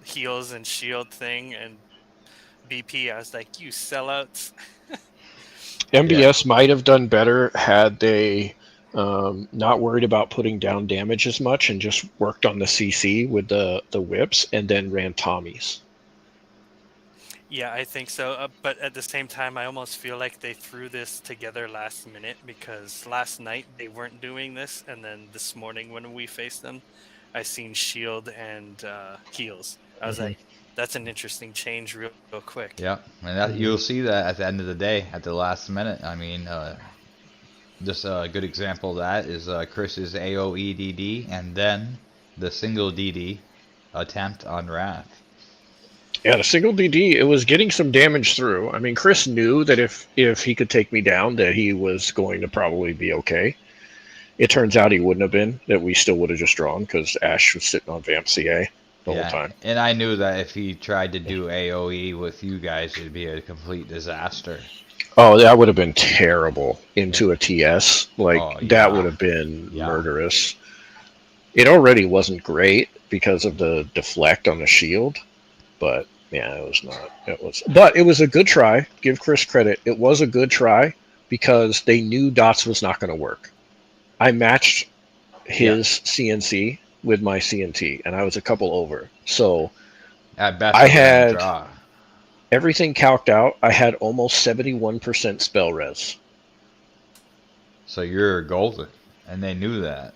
heels and shield thing, and BP, I was like, you sellouts. MBS might have done better had they not worried about putting down damage as much and just worked on the CC with the whips and then ran Tommies. Yeah, I think so. But at the same time, I almost feel like they threw this together last minute, because last night they weren't doing this, and then this morning when we faced them, I seen shield and heals. I was like, that's an interesting change real quick. Yeah, and that, you'll see that at the end of the day, at the last minute. I mean, just a good example of that is Chris's AoE DD and then the single DD attempt on Rath. Yeah, the single DD, it was getting some damage through. I mean, Chris knew that if he could take me down, that he was going to probably be okay. It turns out he wouldn't have been, that we still would have just drawn, because Ash was sitting on Vamp CA the whole time. And I knew that if he tried to do AoE with you guys, it'd be a complete disaster. Oh, that would have been terrible into a TS. That would have been murderous. It already wasn't great because of the deflect on the shield, but yeah, it was not. But it was a good try. Give Chris credit. It was a good try because they knew Dots was not going to work. I matched his CNC with my CNT, and I was a couple over. So at best, I had everything calced out. I had almost 71% spell res. So you're golden, and they knew that.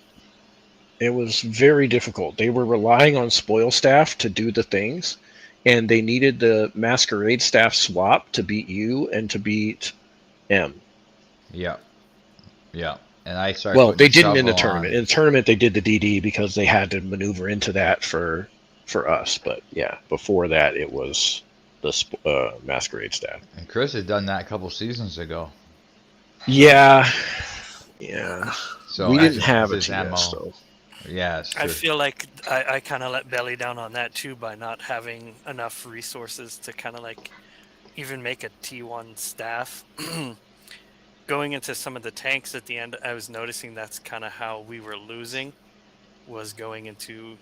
It was very difficult. They were relying on Spoil Staff to do the things, and they needed the Masquerade Staff swap to beat you and to beat M. Yeah. Yeah. And I started. Well, they didn't in the tournament. In the tournament, they did the DD because they had to maneuver into that for us. But yeah, before that, it was the Masquerade Staff. And Chris had done that a couple seasons ago. Yeah. So we didn't have a TS, though. Yeah, I feel like I kind of let Belly down on that too by not having enough resources to kind of like even make a T1 staff. Going into some of the tanks at the end, I was noticing that's kind of how we were losing, was going into,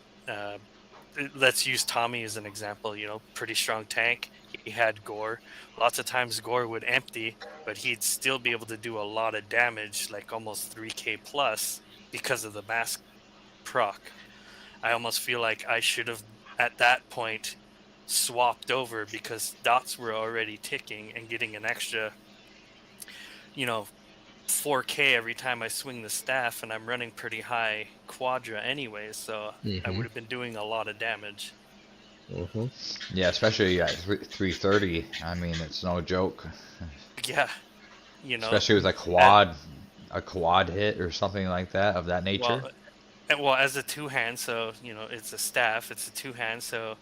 let's use Tommy as an example, pretty strong tank. He had Gore. Lots of times Gore would empty, but he'd still be able to do a lot of damage, like almost 3k plus, because of the mask proc. I almost feel like I should have, at that point, swapped over, because dots were already ticking and getting an extra 4k every time I swing the staff, and I'm running pretty high quadra anyway, so I would have been doing a lot of damage. Yeah, especially at 330. I mean, it's no joke. Yeah, especially with a quad hit or something like that of that nature. Well, as a two-hand, so it's a staff. It's a two-hand, so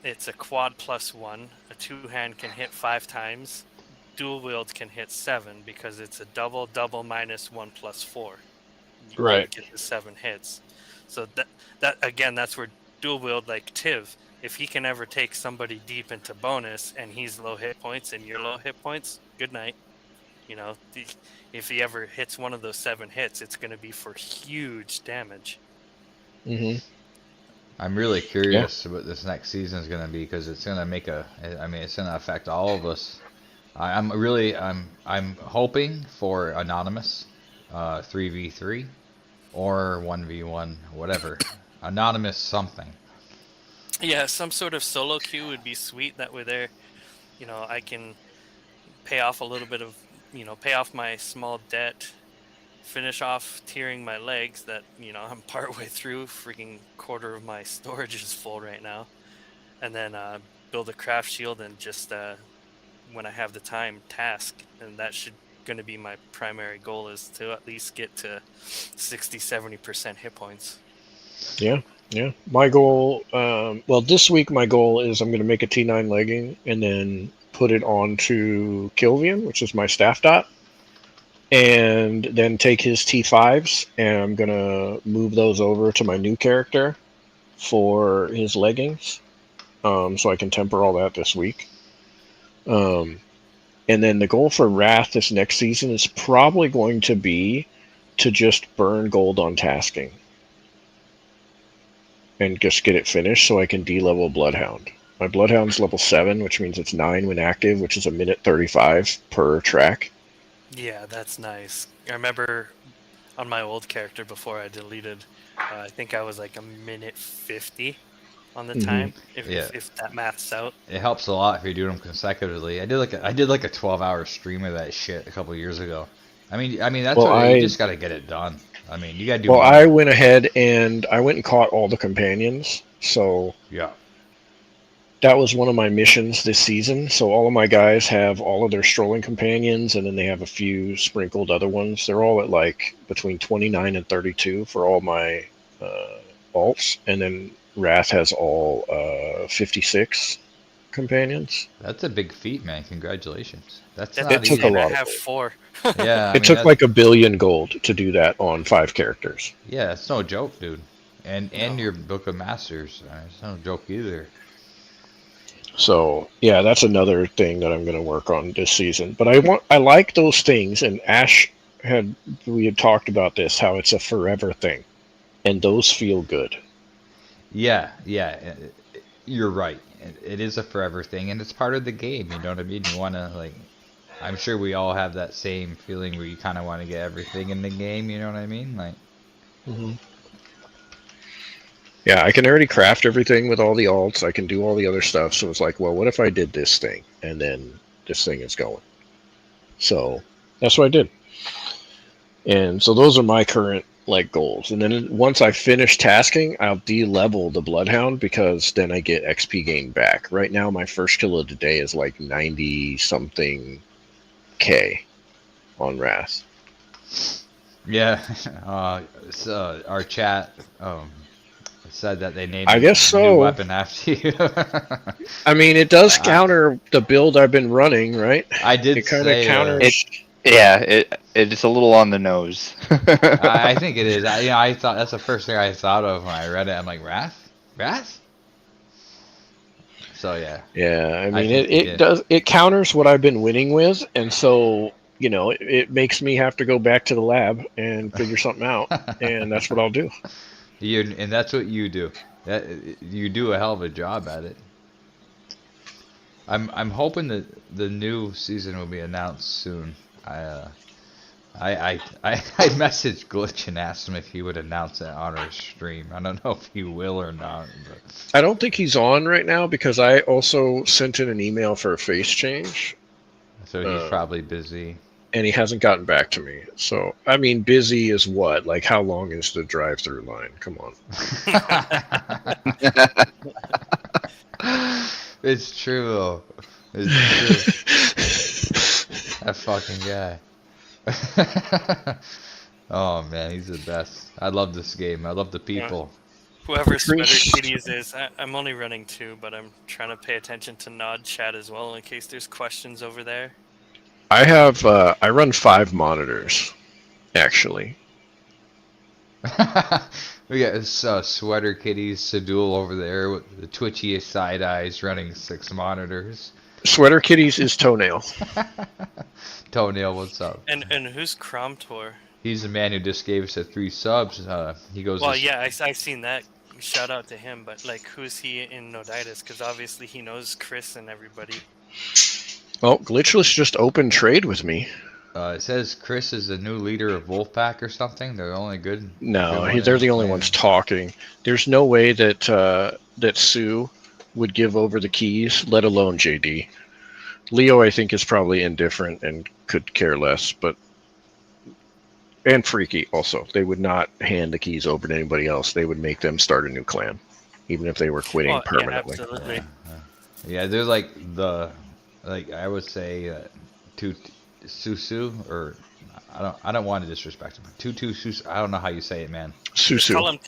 it's a quad +1. A two-hand can hit 5 times. Dual wield can hit 7 because it's a double minus 1 + 4. You right. Get the 7 hits. So that again, that's where dual wield, like Tiv, if he can ever take somebody deep into bonus and he's low hit points and you're low hit points, good night. If he ever hits one of those 7 hits, it's going to be for huge damage. I'm really curious what this next season is going to be, because it's going to it's going to affect all of us. I'm hoping for anonymous, 3v3 or 1v1, whatever. Anonymous something. Yeah, some sort of solo queue would be sweet. That way, there, I can pay off a little bit of, pay off my small debt, finish off tearing my legs. That I'm partway through. Freaking quarter of my storage is full right now, and then build a craft shield and just when I have the time, task, and that should going to be my primary goal is to at least get to 60-70% hit points. Yeah, yeah. My goal, well, this week my goal is I'm going to make a T9 legging and then put it onto Kilvian, which is my staff dot, and then take his T5s and I'm going to move those over to my new character for his leggings, so I can temper all that this week. And then the goal for Rath this next season is probably going to be to just burn gold on tasking and just get it finished so I can de-level Bloodhound. My Bloodhound's level 7, which means it's 9 when active, which is a minute 35 per track. Yeah, that's nice. I remember on my old character before I deleted, I think I was like a minute 50 on the time, if that maths out. It helps a lot if you're doing them consecutively. I did like a 12-hour stream of that shit a couple years ago. I mean that's you just got to get it done. I mean, you got to do. Well, I went ahead and I went and caught all the companions. So yeah, that was one of my missions this season. So all of my guys have all of their strolling companions, and then they have a few sprinkled other ones. They're all at like between 29 and 32 for all my alts, and then Rath has all 56 companions. That's a big feat, man. Congratulations. That's It not took easy. a lot I have of 4. Yeah, it took like 1 billion gold to do that on 5 characters. Yeah, it's no joke, dude. And your Book of Masters, it's no joke either. So yeah, that's another thing that I'm going to work on this season. But I like those things, and Ash we had talked about this, how it's a forever thing, and those feel good. Yeah, you're right. It is a forever thing, and it's part of the game. You know what I mean? You want to like. I'm sure we all have that same feeling where you kind of want to get everything in the game. You know what I mean? Like. Mm-hmm. Yeah, I can already craft everything with all the alts. I can do all the other stuff. So it's like, well, what if I did this thing, and then this thing is going? So that's what I did. And so those are my current like goals. And then once I finish tasking, I'll de-level the Bloodhound because then I get XP gain back. Right now, my first kill of the day is like 90-something K on Rath. Yeah, so our chat said that they named I guess a new so. weapon after you. I mean, it does counter the build I've been running, right? I did It kind of say counters. It's a little on the nose. I think it is. I thought that's the first thing I thought of when I read it. I'm like, Rath. So yeah. Yeah, I mean, think it does. It counters what I've been winning with, and so it makes me have to go back to the lab and figure something out, and that's what I'll do. And that's what you do. You do a hell of a job at it. I'm hoping that the new season will be announced soon. I messaged Glitch and asked him if he would announce it on our stream. I don't know if he will or not. But. I don't think he's on right now because I also sent in an email for a face change. So he's probably busy. And he hasn't gotten back to me. So, I mean, busy is what? Like, how long is the drive-through line? Come on. It's true, though. It's true. That fucking guy. Oh, man, he's the best. I love this game. I love the people. Whoever Sweater Kitties is, I'm only running 2, but I'm trying to pay attention to Nod chat as well in case there's questions over there. I have, I run 5 monitors, actually. We got Sweater Kitties, Sadul over there with the twitchiest side eyes running 6 monitors. Sweater Kitties is Toenail. Toenail, what's up? And who's Cromtor? He's the man who just gave us 3 subs. He goes. Well, yeah, I've seen that. Shout out to him. But like, who's he in Nodiatis? Because obviously he knows Chris and everybody. Oh, Glitchless just opened trade with me. It says Chris is the new leader of Wolfpack or something. They're the only good No, one in they're the the only clan. ones talking. There's no way that Sue would give over the keys, let alone JD. Leo, I think, is probably indifferent and could care less, but and Freaky also. They would not hand the keys over to anybody else. They would make them start a new clan, even if they were quitting Oh yeah, permanently. absolutely. Yeah, they're like like I would say, Susu, or I don't want to disrespect him. Tutu Susu. I don't know how you say it, man. Just Susu. call him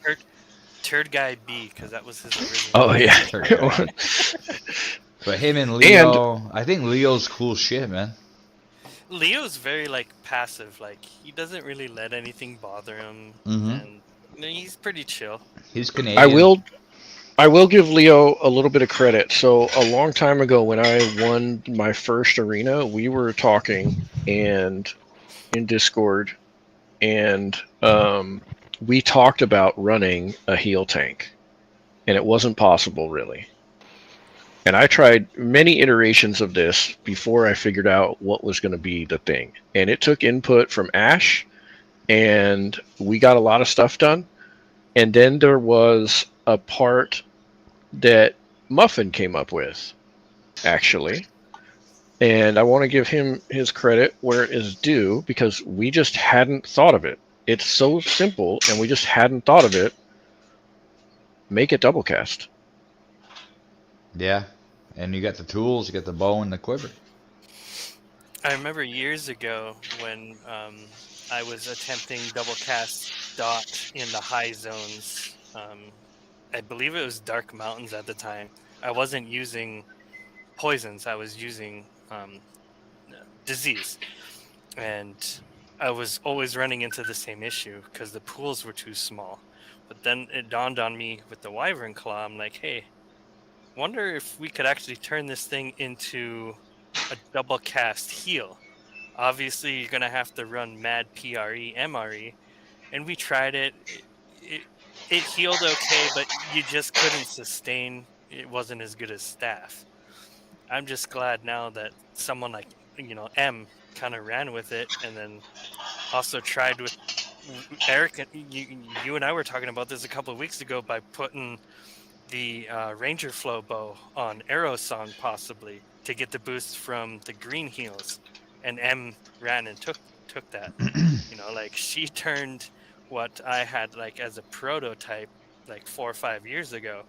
Turd Guy B because that was his original. Oh yeah. Third guy. But him and And Leo, I think Leo's cool shit, man. Leo's very like passive. Like he doesn't really let anything bother him, Mm-hmm. and he's pretty chill. He's I Canadian. will give Leo a little bit of credit. So a long time ago when I won my first arena, we were talking and in Discord and we talked about running a heal tank. And it wasn't possible really. And I tried many iterations of this before I figured out what was going to be the thing. And it took input from Ash and we got a lot of stuff done. And then there was a part that Muffin came up with, actually. And I want to give him his credit where it is due because we just hadn't thought of it. It's so simple and we just hadn't thought of it. Make it double cast. Yeah, and you got the tools, you got the bow and the quiver. I remember years ago when I was attempting double cast dot in the high zones. I believe it was Dark Mountains at the time. I wasn't using poisons. I was using disease, and I was always running into the same issue because the pools were too small. But then it dawned on me with the Wyvern Claw. I'm like, hey, wonder if we could actually turn this thing into a double cast heal. Obviously, you're gonna have to run mad PRE, MRE, and we tried it. It healed okay, but you just couldn't sustain. It wasn't as good as staff. I'm just glad now that someone like M kind of ran with it, and then also tried with Eric. You and I were talking about this a couple of weeks ago by putting the Ranger Flow bow on Arrow Song possibly to get the boost from the green heals, and M ran and took that. Like she turned what I had like as a prototype like 4 or 5 years ago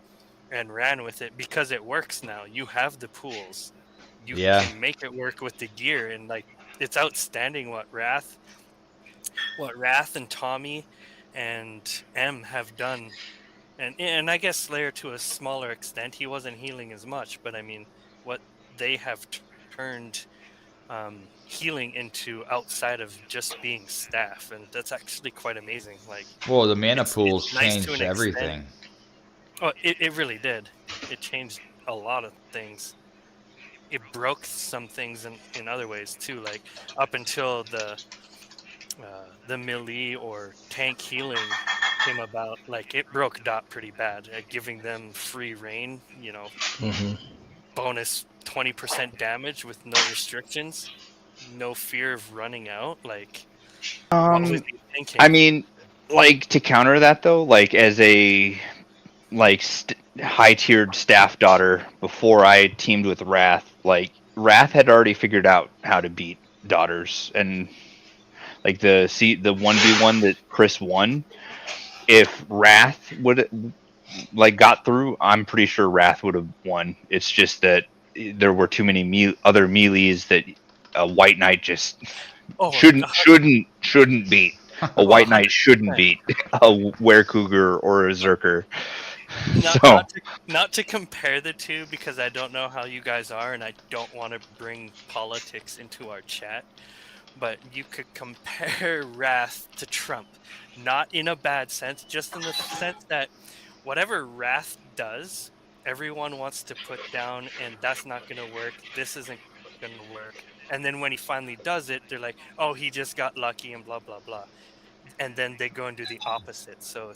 and ran with it because it works now. You have the pools. You Yeah. can make it work with the gear, and like it's outstanding what Rath and Tommy and M have done. And I guess Slayer to a smaller extent, he wasn't healing as much, but I mean what they have turned healing into outside of just being staff, and that's actually quite amazing. Like Well, the mana it's pools nice to changed an extent. everything. Oh, it really did. It changed a lot of things. It broke some things in other ways too. Like up until the melee or tank healing came about, like it broke Dot pretty bad at giving them free reign. Mm-hmm. Bonus 20% damage with no restrictions, no fear of running out. Like what was he thinking? I mean, like to counter that though, like as a like high tiered staff daughter before I teamed with Rath, like Rath had already figured out how to beat daughters, and like the 1v1 that Chris won. If Rath would like got through, I'm pretty sure Rath would have won. It's just that there were too many other melees that a White Knight just Oh, shouldn't beat. A White Knight shouldn't beat a Werecougar or a Zerker. not to compare the two because I don't know how you guys are, and I don't want to bring politics into our chat. But you could compare Wrath to Trump, not in a bad sense, just in the sense that whatever Wrath does, everyone wants to put down, and that's not going to work. This isn't going to work. And then when he finally does it, they're like, "Oh, he just got lucky," and blah blah blah. And then they go and do the opposite. So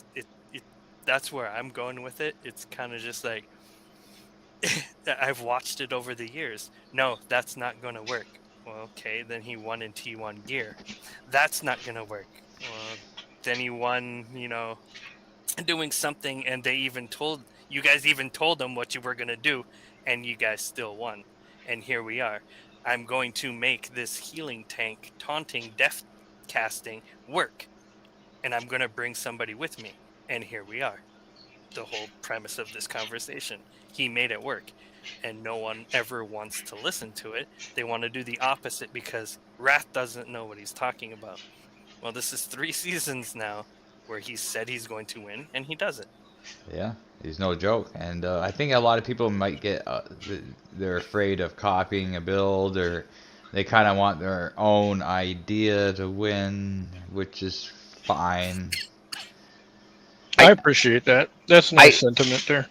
that's where I'm going with it. It's kind of just like I've watched it over the years. No, that's not going to work. Well, okay, then he won in T1 gear. That's not going to work. Well, then he won, doing something, and you guys even told him what you were going to do, and you guys still won. And here we are. I'm going to make this healing tank taunting death casting work, and I'm going to bring somebody with me. And here we are. The whole premise of this conversation. He made it work, and no one ever wants to listen to it. They want to do the opposite because Rath doesn't know what he's talking about. Well, this is 3 seasons now where he said he's going to win, and he doesn't. Yeah, he's no joke. And I think a lot of people might get they're afraid of copying a build, or they kind of want their own idea to win, which is fine. I appreciate that. That's a nice sentiment there.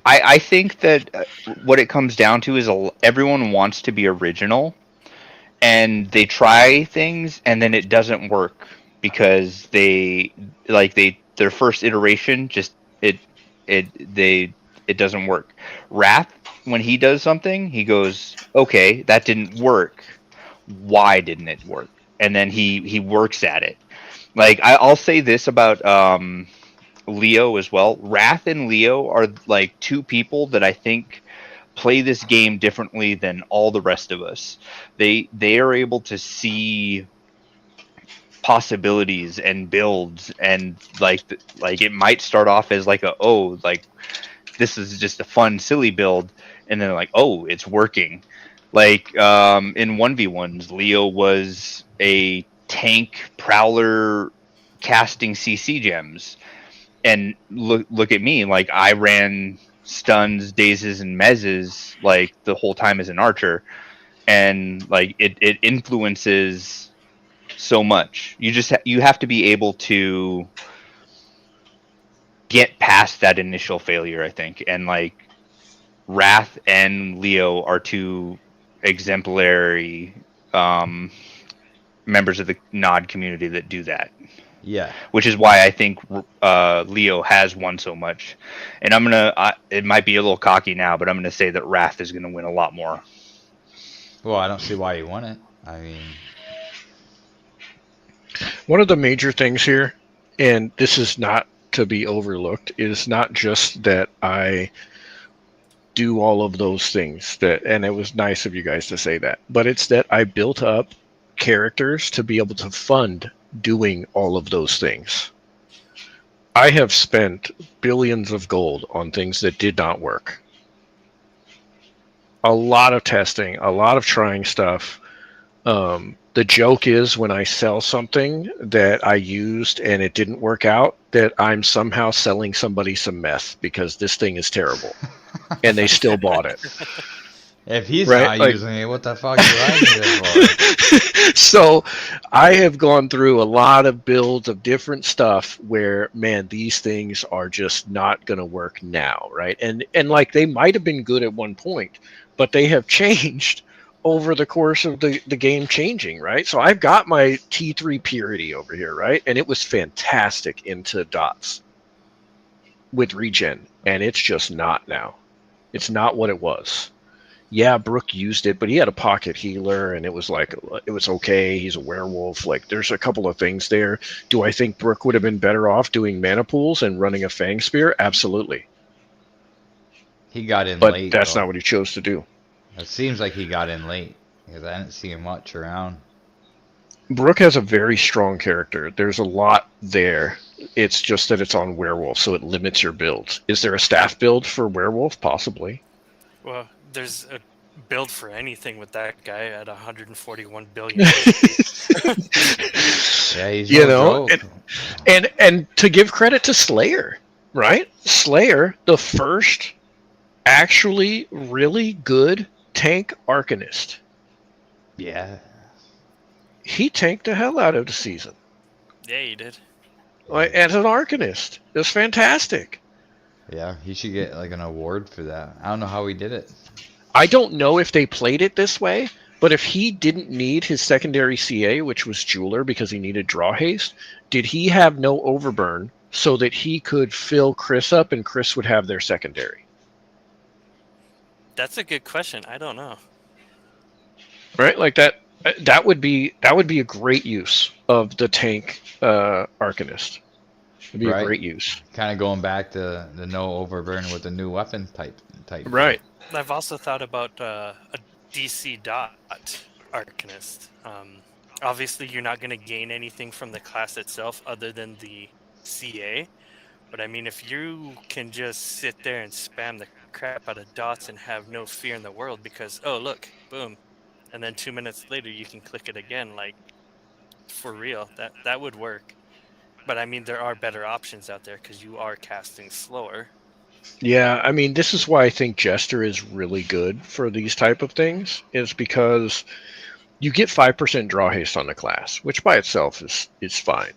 I think that what it comes down to is everyone wants to be original, and they try things and then it doesn't work because their first iteration just it doesn't work. Rath, when he does something, he goes, okay, that didn't work. Why didn't it work? And then he works at it. Like I'll say this about Leo as well. Rath and Leo are like 2 people that I think play this game differently than all the rest of us. They are able to see possibilities and builds, and like it might start off as like this is just a fun silly build, and then like, oh, it's working. Like in 1v1s, Leo was a tank prowler casting CC gems. And look at me, like I ran stuns, dazes, and mezzes like the whole time as an archer, and like it influences so much. You have to be able to get past that initial failure, I think. And like Rath and Leo are 2 exemplary members of the Nod community that do that. Yeah. Which is why I think Leo has won so much. And it might be a little cocky now, but I'm gonna say that Rath is gonna win a lot more. Well, I don't see why he won it. I mean, one of the major things here, and this is not to be overlooked, is not just that I do all of those things and it was nice of you guys to say that, but it's that I built up characters to be able to fund doing all of those things. I have spent billions of gold on things that did not work. A lot of testing, a lot of trying stuff. The joke is when I sell something that I used and it didn't work out, that I'm somehow selling somebody some meth because this thing is terrible. And they still bought it. if he's Right, not like- using it, what the fuck do I need it for? So I have gone through a lot of builds of different stuff where, man, these things are just not going to work now, right? And like they might have been good at one point, but they have changed over the course of the game changing, right? So I've got my T3 purity over here, right? And it was fantastic into dots with regen, and it's just not now. It's not what it was. Yeah, Brooke used it, but he had a pocket healer, and it was like, it was okay. He's a werewolf. Like, there's a couple of things there. Do I think Brooke would have been better off doing mana pools and running a Fang Spear? Absolutely. He got in But late. that's though. not what he chose to do. It seems like he got in late because I didn't see him much around. Brooke has a very strong character. There's a lot there. It's just that it's on werewolf, so it limits your builds. Is there a staff build for werewolf? Possibly. Well, there's a build for anything with that guy at 141 billion. Yeah, he's You no know, joke. And to give credit to Slayer, right? Slayer, the first actually really good tank Arcanist. Yeah. He tanked the hell out of the season. Yeah, he did. Like, as an Arcanist. It was fantastic. Yeah, he should get like an award for that. I don't know how he did it. I don't know if they played it this way, but if he didn't need his secondary CA, which was Jeweler because he needed draw haste, did he have no overburn so that he could fill Chris up and Chris would have their secondary? That's a good question. I don't know. Right, like that would be a great use of the tank Arcanist. It'd be a Right. great use. Kind of going back to the no overburn with the new weapon type. Right. I've also thought about a DC dot Arcanist. Obviously, you're not going to gain anything from the class itself other than the CA. But I mean, if you can just sit there and spam the crap out of dots and have no fear in the world because, oh, look, boom. And then 2 minutes later, you can click it again. Like, for real, that would work. But I mean, there are better options out there because you are casting slower. Yeah, I mean, this is why I think Jester is really good for these type of things, is because you get 5% draw haste on the class, which by itself is fine,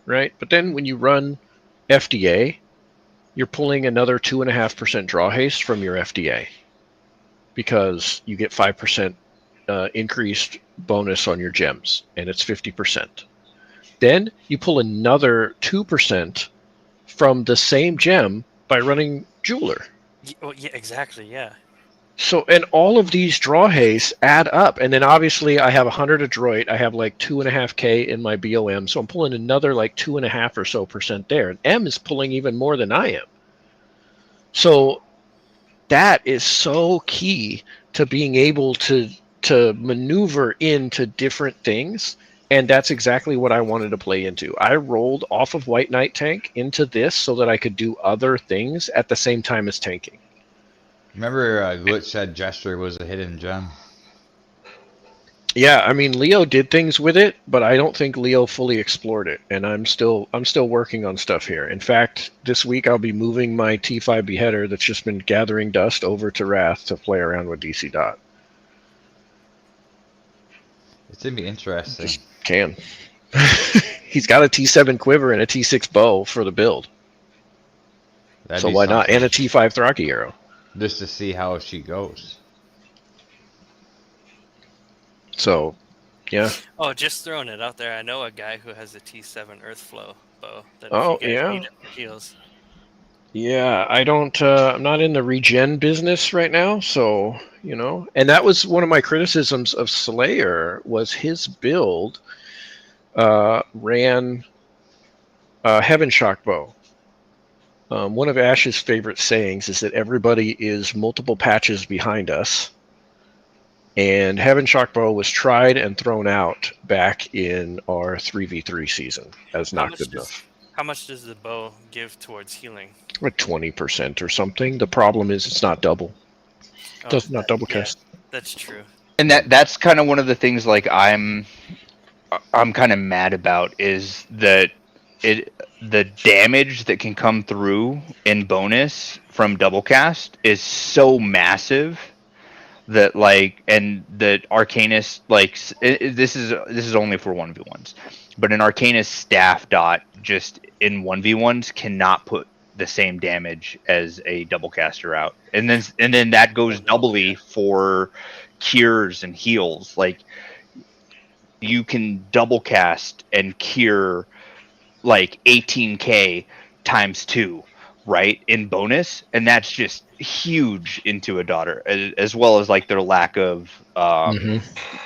right? But then when you run FDA, you're pulling another 2.5% draw haste from your FDA because you get 5% increased bonus on your gems, and it's 50%. Then you pull another 2% from the same gem by running Jeweler. Oh, yeah, exactly. Yeah. So, and all of these draw haste add up. And then obviously I have 100 adroit. I have like 2.5K in my BOM. So I'm pulling another like 2.5% or so there. And M is pulling even more than I am. So that is so key to being able to maneuver into different things. And that's exactly what I wanted to play into. I rolled off of White Knight tank into this so that I could do other things at the same time as tanking. Remember, Glitch said Jester was a hidden gem. Yeah, I mean Leo did things with it, but I don't think Leo fully explored it, and I'm still working on stuff here. In fact, this week I'll be moving my T5 beheader that's just been gathering dust over to Rath to play around with DC Dot. It's gonna be interesting. Just can. He's got a T7 quiver and a T6 bow for the build. That'd So be why not? something. And a T5 Thraki arrow. Just to see how she goes. So, yeah. Oh, just throwing it out there. I know a guy who has a T7 Earthflow bow. That Oh, if you guys yeah? need it for heals. Yeah, I don't. I'm not in the regen business right now, so you know. And that was one of my criticisms of Slayer was his build ran Heaven Shock bow. One of Ash's favorite sayings is that everybody is multiple patches behind us, and Heaven Shock bow was tried and thrown out back in our 3v3 season as not good enough. How much does the bow give towards healing? Like 20% or something. The problem is it's not double. Does not double cast. Yeah, that's true. And that's kind of one of the things like I'm kind of mad about is that the damage that can come through in bonus from double cast is so massive that like, and that Arcanist like this is only for 1v1s, but an Arcanist staff dot just in 1v1s cannot put the same damage as a double caster out, and then that goes doubly for cures and heals. Like you can double cast and cure like 18k times 2, right, in bonus, and that's just huge into a daughter, as well as like their lack of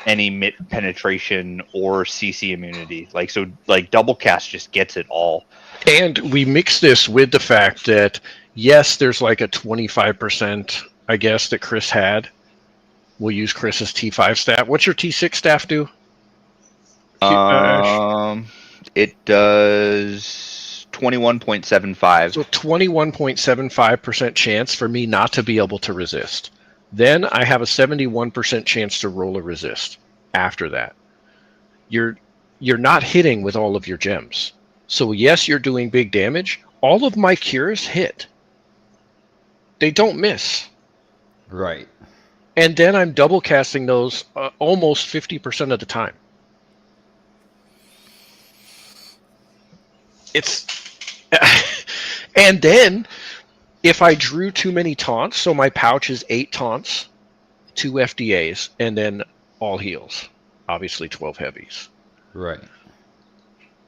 any MIT penetration or CC immunity. Like so, like double cast just gets it all. And we mix this with the fact that yes, there's like a 25%, I guess, that Chris had. We'll use Chris's T5 staff. What's your T6 staff do? It does 21.75. So 21.75% chance for me not to be able to resist. Then I have a 71% chance to roll a resist after that. You're not hitting with all of your gems. So yes, you're doing big damage. All of my cures hit. They don't miss. Right. And then I'm double casting those almost 50% of the time. It's and then if I drew too many taunts, so my pouch is 8 taunts, 2 FDAs, and then all heals. Obviously 12 heavies. Right.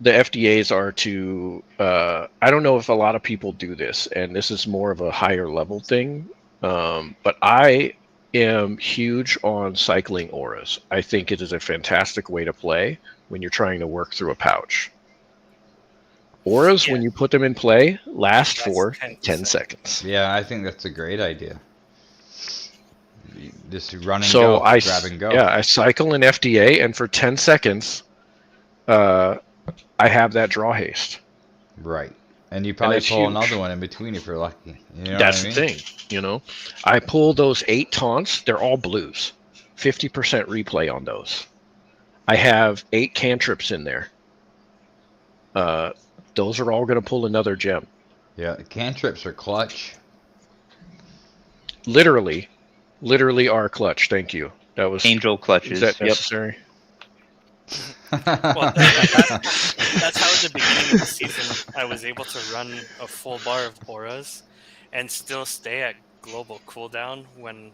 The FDAs are to I don't know if a lot of people do this, and this is more of a higher level thing. But I am huge on cycling auras. I think it is a fantastic way to play when you're trying to work through a pouch. Auras, when Yeah. you put them in play, last That's for 10 10 seconds. Yeah, I think that's a great idea. Just run and So go, grab and go. I cycle in FDA, and for 10 seconds, I have that draw haste. Right. And you probably it's pull huge. another one in between if you're lucky. You know That's what I the mean? thing, I pull those 8 taunts, they're all blues. 50% replay on those. I have 8 cantrips in there. Those are all going to pull another gem. Yeah, cantrips are clutch. Literally are clutch. Thank you. That was. Angel Is clutches. that Yep. necessary? Well, that's how at the beginning of the season I was able to run a full bar of auras and still stay at global cooldown when,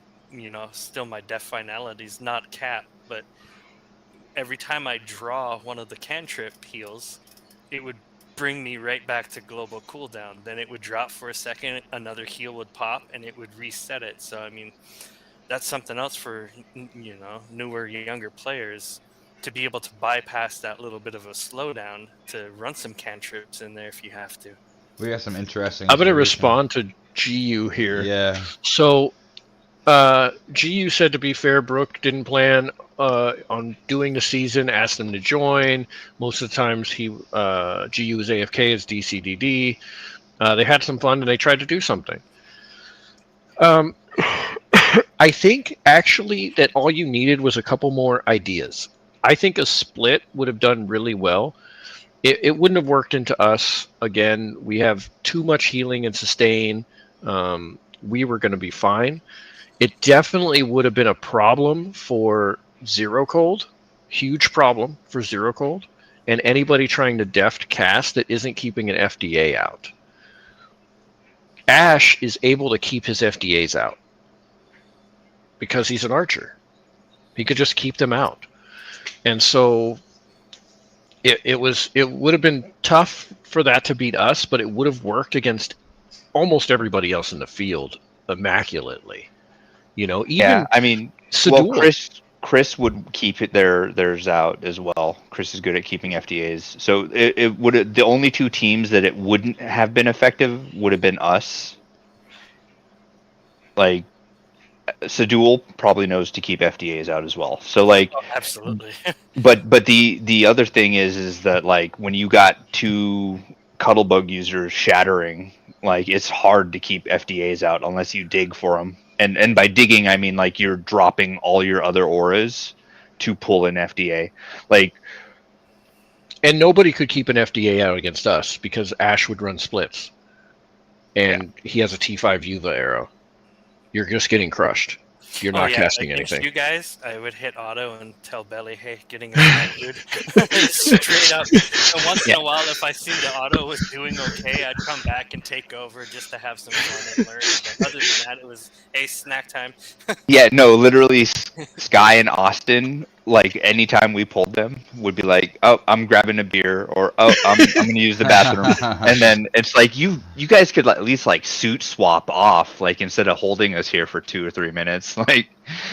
still my death finality is not capped, but every time I draw one of the cantrip heals, it would bring me right back to global cooldown. Then it would drop for a second, another heal would pop, and it would reset it. So, I mean, that's something else for, newer, younger players to be able to bypass that little bit of a slowdown to run some cantrips in there if you have to. We got some interesting I'm going to information. respond to GU here. Yeah. So, GU said, to be fair, Brooke didn't plan on doing the season, asked them to join. Most of the times GU is AFK, it's DCDD. They had some fun and they tried to do something. I think actually that all you needed was a couple more ideas. I think a split would have done really well. It wouldn't have worked into us. Again, we have too much healing and sustain. We were going to be fine. It definitely would have been a problem for Zero Cold. Huge problem for Zero Cold. And anybody trying to deft cast that isn't keeping an FDA out. Ash is able to keep his FDAs out because he's an archer. He could just keep them out. And so it would have been tough for that to beat us, but it would have worked against almost everybody else in the field immaculately. Even Yeah, I mean, Sadul. well, Chris would keep theirs out as well. Chris is good at keeping FDAs. So it would, the only 2 teams that it wouldn't have been effective would have been us. Like, Sadul probably knows to keep FDAs out as well. So like, Oh, absolutely. but the other thing is that like when you got 2 Cuttlebug users shattering, like it's hard to keep FDAs out unless you dig for them. And by digging, I mean like you're dropping all your other auras to pull in FDA. Like, And nobody could keep an FDA out against us because Ash would run splits. And he has a T5 Yuva arrow. You're just getting crushed. You're not casting against anything. You guys, I would hit auto and tell Belly, "Hey, getting a snack, dude." Straight up. And once in a while, if I seen the auto was doing okay, I'd come back and take over just to have some fun and learn. But other than that, it was, "Hey, snack time." yeah, no, literally, Sky and Austin, like anytime we pulled them, would be like, "Oh, I'm grabbing a beer," or "Oh, I'm going to use the bathroom," and then it's like you guys could at least like suit swap off, like instead of holding us here for 2 or 3 minutes, like.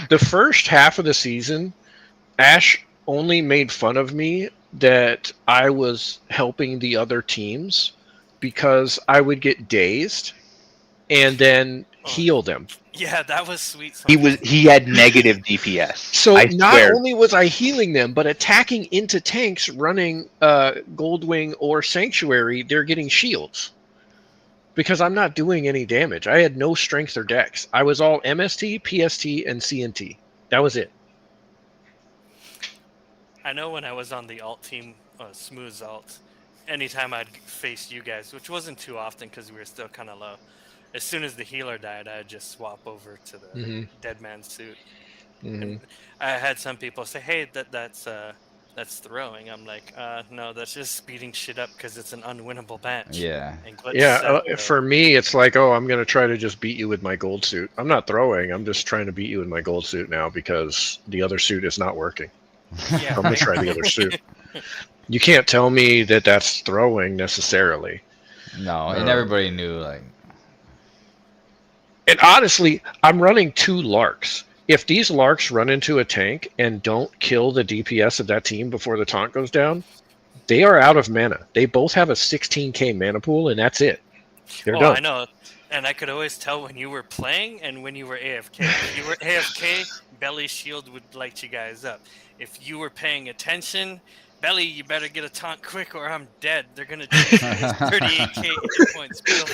The first half of the season, Ash only made fun of me that I was helping the other teams because I would get dazed and then heal them. Yeah, that was sweet. He had negative DPS. So I not swear. only was I healing them, but attacking into tanks running Goldwing or Sanctuary, they're getting shields. Because I'm not doing any damage. I had no strength or dex. I was all MST, PST, and CNT. That was it. I know when I was on the alt team, Smooth alt, anytime I'd face you guys, which wasn't too often because we were still kind of low, as soon as the healer died, I'd just swap over to the dead man suit. And I had some people say, "Hey, that's throwing." I'm like, no, that's just speeding shit up because it's an unwinnable match. Yeah. And Glitch Yeah, said, for me, it's like, oh, I'm going to try to just beat you with my gold suit. I'm not throwing. I'm just trying to beat you with my gold suit now because the other suit is not working. yeah, I'm going to try the other suit. You can't tell me that that's throwing necessarily. No, and everybody knew like. And honestly, I'm running 2 Larks. if these Larks run into a tank and don't kill the DPS of that team before the taunt goes down, they are out of mana. They both have a 16k mana pool, and that's it. They're Oh, done. I know. And I could always tell when you were playing and when you were AFK. If you were AFK, Belly Shield would light you guys up. If you were paying attention, Belly, you better get a taunt quick or I'm dead. They're going to choose you with 38k hit points real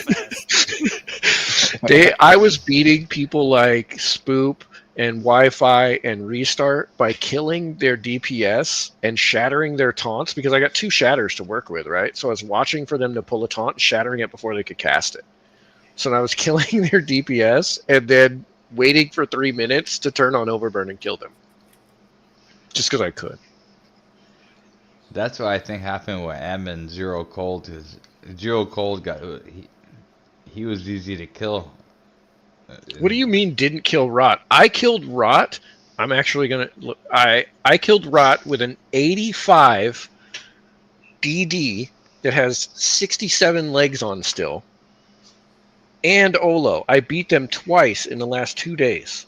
fast. I was beating people like Spoop and Wi-Fi and Restart by killing their DPS and shattering their taunts because I got 2 shatters to work with, right? So I was watching for them to pull a taunt, shattering it before they could cast it. So I was killing their DPS and then waiting for 3 minutes to turn on Overburn and kill them. Just because I could. That's what I think happened with M and Zero Cold. Cause Zero Cold he was easy to kill. What do you mean didn't kill Rath? I killed Rath. I'm actually gonna look. I killed Rath with an 85 DD that has 67 legs on still, and Olo. I beat them twice in the last 2 days.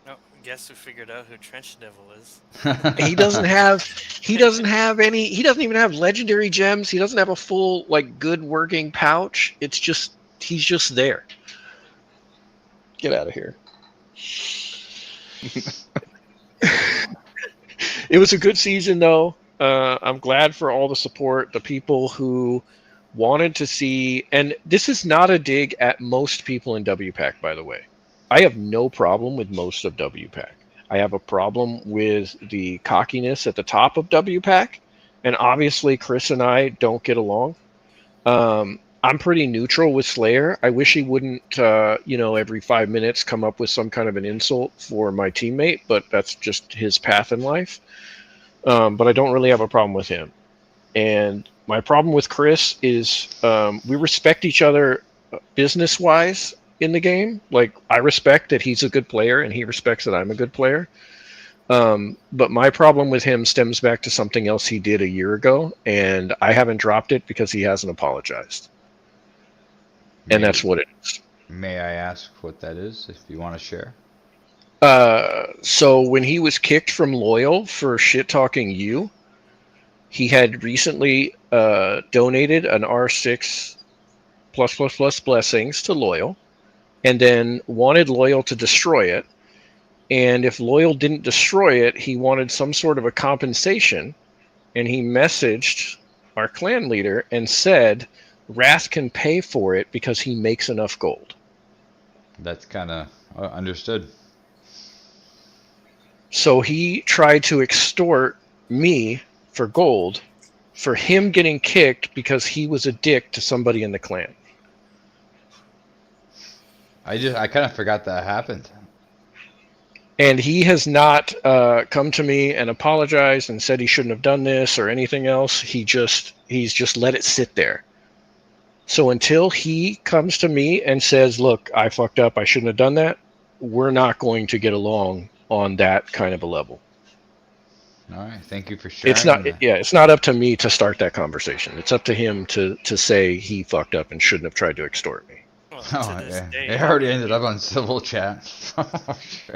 No, guess who figured out who Trench Devil is? He doesn't have. He doesn't have any. He doesn't even have legendary gems. He doesn't have a full like good working pouch. It's just he's just there. Get out of here. It was a good season, though. I'm glad for all the support, the people who wanted to see. And this is not a dig at most people in WPAC, by the way. I have no problem with most of WPAC. I have a problem with the cockiness at the top of WPAC. And obviously, Chris and I don't get along. I'm pretty neutral with Slayer. I wish he wouldn't, every 5 minutes come up with some kind of an insult for my teammate, but that's just his path in life. But I don't really have a problem with him. And my problem with Chris is we respect each other business-wise in the game. Like, I respect that he's a good player, and he respects that I'm a good player. But my problem with him stems back to something else he did a year ago, and I haven't dropped it because he hasn't apologized. And that's what it is. May I ask what that is, if you want to share? So when he was kicked from Loyal for shit-talking you, he had recently donated an R6 +++ blessings to Loyal, and then wanted Loyal to destroy it. And if Loyal didn't destroy it, he wanted some sort of a compensation, and he messaged our clan leader and said, Rath can pay for it because he makes enough gold. That's kind of understood. So he tried to extort me for gold for him getting kicked because he was a dick to somebody in the clan. I kind of forgot that happened. And he has not come to me and apologized and said he shouldn't have done this or anything else. He's just let it sit there. So until he comes to me and says, look, I fucked up, I shouldn't have done that, we're not going to get along on that kind of a level. All right, thank you for sharing. It's not up to me to start that conversation. It's up to him to say he fucked up and shouldn't have tried to exturt me. Well, Oh, to this yeah. day, It already ended up on civil chat.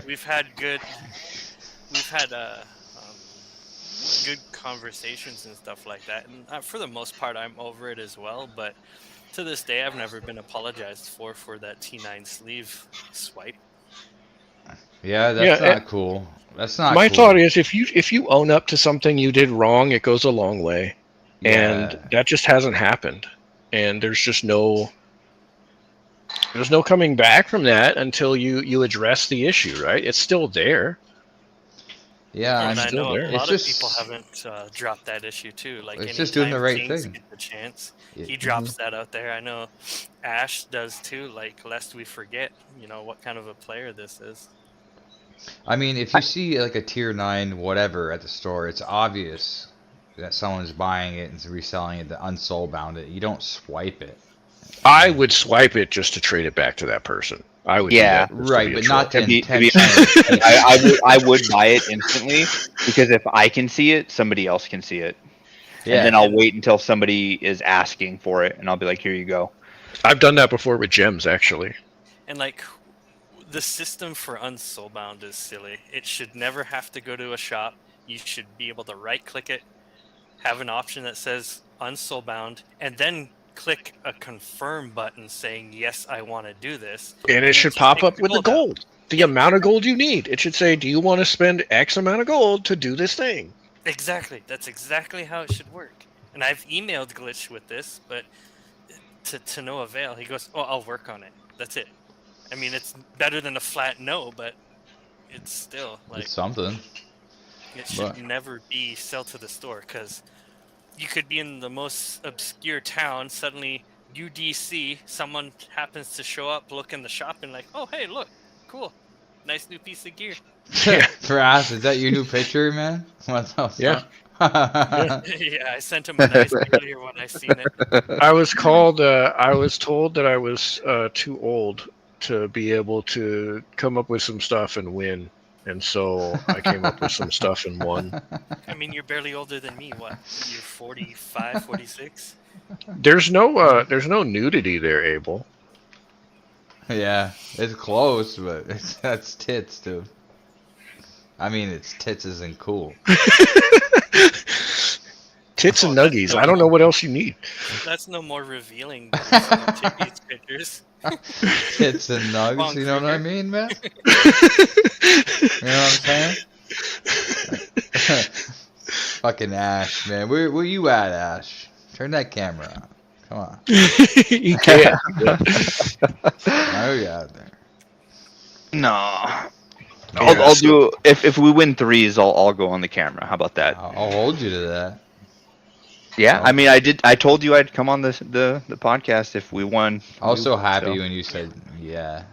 we've had good conversations and stuff like that, and for the most part I'm over it as well, but to this day I've never been apologized for that T9 sleeve swipe. Yeah, that's not cool. That's not my cool. thought is if you own up to something you did wrong, it goes a long way. Yeah. And that just hasn't happened. And there's just no coming back from that until you address the issue, right? It's still there. Yeah, And I still know there. a lot It's of people just- haven't dropped that issue too. Like, It's just doing the right anytime Kings thing. get the chance, Yeah. he drops that out there. I know Ash does too. Like, lest we forget, what kind of a player this is. I mean, if you see like a tier 9 whatever at the store, it's obvious that someone's buying it and reselling it, the unsoul bound it. You don't swipe it. I would swipe it just to trade it back to that person. I would Yeah, do that just to Right, be a but troll. not to To be intentionally. honest, I would buy it instantly because if I can see it, somebody else can see it. Yeah. And then I'll wait until somebody is asking for it, and I'll be like, "Here you go." I've done that before with gems, actually. And like, The system for unsoulbound is silly. It should never have to go to a shop. You should be able to right-click it, have an option that says unsoulbound, and then click a confirm button saying, yes, I want to do this. And it should just pop takes up with the out. gold. The amount of gold you need. It should say, do you want to spend X amount of gold to do this thing? Exactly. That's exactly how it should work. And I've emailed Glitch with this, but to no avail. He goes, oh, I'll work on it. That's it. I mean, it's better than a flat no, but it's still like It's something. it should but- never be sell to the store, because you could be in the most obscure town, suddenly UDC, someone happens to show up, look in the shop, and like, oh, hey, look, cool, nice new piece of gear. Rath, is that your new picture, man? What the Yeah. fuck? Yeah, I sent him a nice earlier when I seen it. I was told that I was too old to be able to come up with some stuff and win. And so I came up with some stuff and won. I mean, you're barely older than me. What? You're 45, 46? There's no nudity there, Abel. Yeah, it's close, but that's tits, dude. I mean, it's tits isn't cool. Tits and Oh, nuggies. I don't know what else you need. That's no more revealing than some Timmy's pictures. Tits and nugs, Wrong you know what I trigger. mean, man? You know what I'm saying? Fucking Ash, man. Where you at, Ash? Turn that camera on. Come on. You can't. Why are you out there? No. Yeah, I'll so- do if we win threes, I'll go on the camera. How about that? I'll hold you to that. Yeah, Oh. I mean, I told you I'd come on the podcast if we won. Also We- happy so. when you said yeah.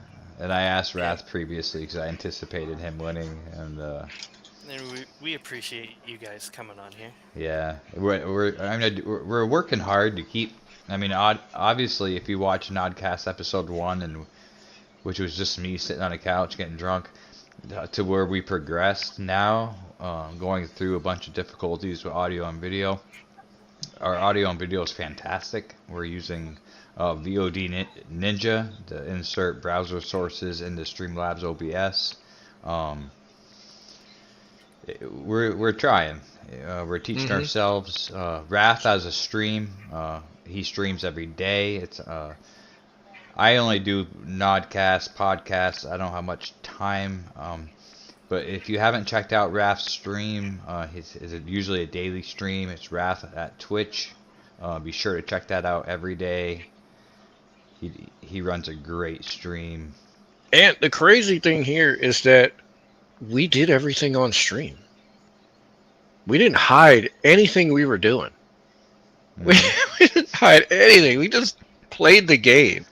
And I asked Rath previously because I anticipated him winning, and And we appreciate you guys coming on here. yeah, we're working hard to keep. I mean, obviously, if you watch NodCast episode 1, and which was just me sitting on a couch getting drunk, to where we progressed now, going through a bunch of difficulties with audio and video. Our audio and video is fantastic. We're using VOD Ninja to insert browser sources into Streamlabs OBS. We're trying. We're teaching ourselves. Rath has a stream. He streams every day. It's I only do Nodcast podcasts. I don't have much time. But if you haven't checked out Rath's stream, it's usually a daily stream. It's Rath at Twitch. Be sure to check that out every day. He runs a great stream. And the crazy thing here is that we did everything on stream. We didn't hide anything we were doing. We didn't hide anything. We just played the game.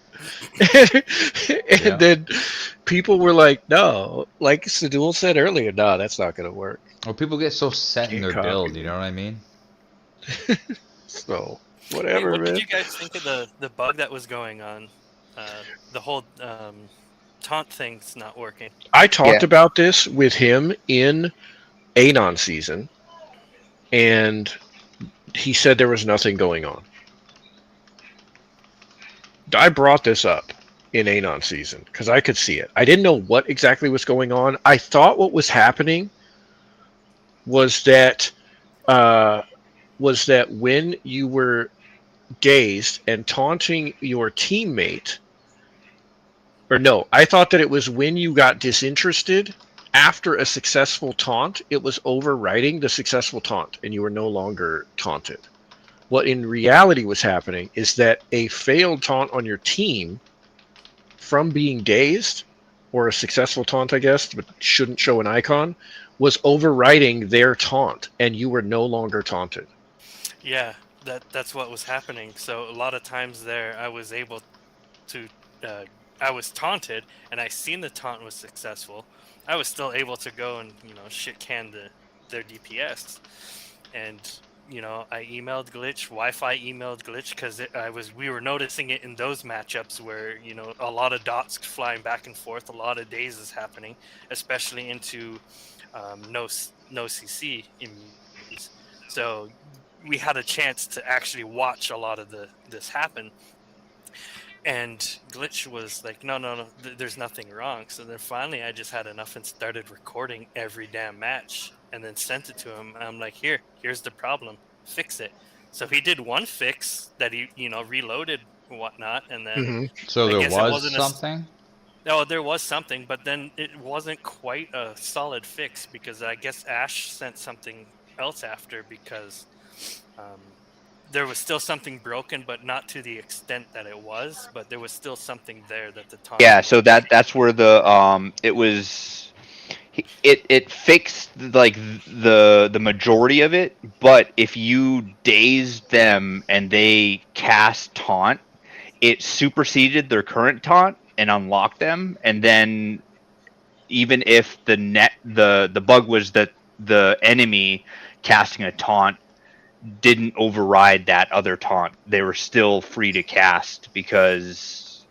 And Yeah. then people were like, no, like Sadul said earlier, no, that's not going to work. Well, people get so set in their Can't build, copy. you know what I mean? So, Hey, whatever, what man. did you guys think of the bug that was going on? The whole taunt thing's not working. I talked Yeah. about this with him in Anon season, and he said there was nothing going on. I brought this up in Anon season because I could see it. I didn't know what exactly was going on. I thought what was happening was that when you were dazed and taunting your teammate, or no, I thought that it was when you got disinterested after a successful taunt, it was overriding the successful taunt and you were no longer taunted. What in reality was happening is that a failed taunt on your team from being dazed, or a successful taunt, I guess, but shouldn't show an icon, was overriding their taunt and you were no longer taunted. Yeah, that's what was happening. So a lot of times there, I was able to, I was taunted, and I seen the taunt was successful. I was still able to go and shit can their DPS, and I emailed Glitch, Wi-Fi emailed Glitch because we were noticing it in those matchups where a lot of dots flying back and forth, a lot of dazes happening, especially into no CC immunities. So we had a chance to actually watch a lot of this happen. And Glitch was like, no, there's nothing wrong. So then finally I just had enough and started recording every damn match and then sent it to him. I'm like, here's the problem, fix it. So he did one fix that he, reloaded and whatnot. And then Hmm. So I there guess it was wasn't something. no, there was something, but then it wasn't quite a solid fix because I guess Ash sent something else after because um, there was still something broken, but not to the extent that it was. But there was still something there that the taunt. Yeah, so that's where the it was it fixed like the majority of it, but if you dazed them and they cast taunt, it superseded their current taunt and unlocked them, and then even if the bug was that the enemy casting a taunt didn't override that other taunt, they were still free to cast because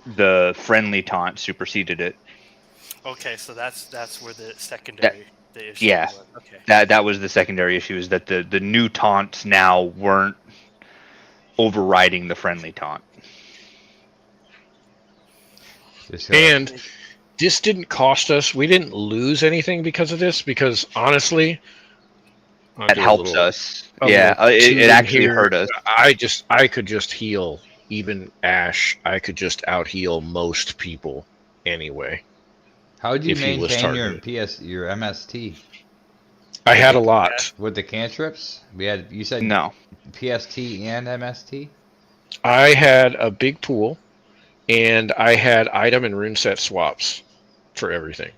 the friendly taunt superseded it. Okay, so that's where the That secondary the issue yeah, was. Okay, that was the secondary issue, is that the new taunts now weren't overriding the friendly taunt. Just, And this didn't cost us. We didn't lose anything because of this. Because honestly, I'll That do helps us. a Yeah, little it tooting actually here. hurt us. I could just heal even Ash. I could just out heal most people anyway. how did you if he was maintain your targeted. your MST I had a lot. with the cantrips? You said No. PST and MST. I had a big pool, and I had item and rune set swaps for everything.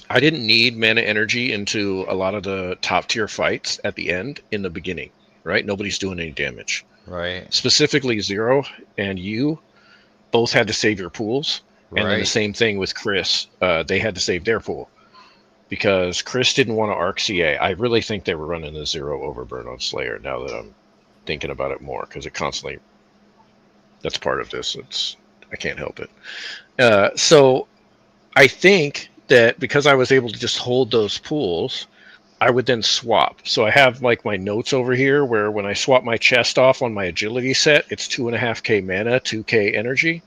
I didn't need mana energy into a lot of the top tier fights at the end in the beginning, right? Nobody's doing any damage. Right. Specifically, Zero and you both had to save your pools. And then the Right. same thing with Chris. They had to save their pool because Chris didn't want to arc CA. I really think they were running the Zero overburn on Slayer now that I'm thinking about it more because it constantly, that's part of this. I can't help it. So I think that because I was able to just hold those pools, I would then swap. So I have like my notes over here where when I swap my chest off on my agility set, it's 2.5k mana, 2k energy.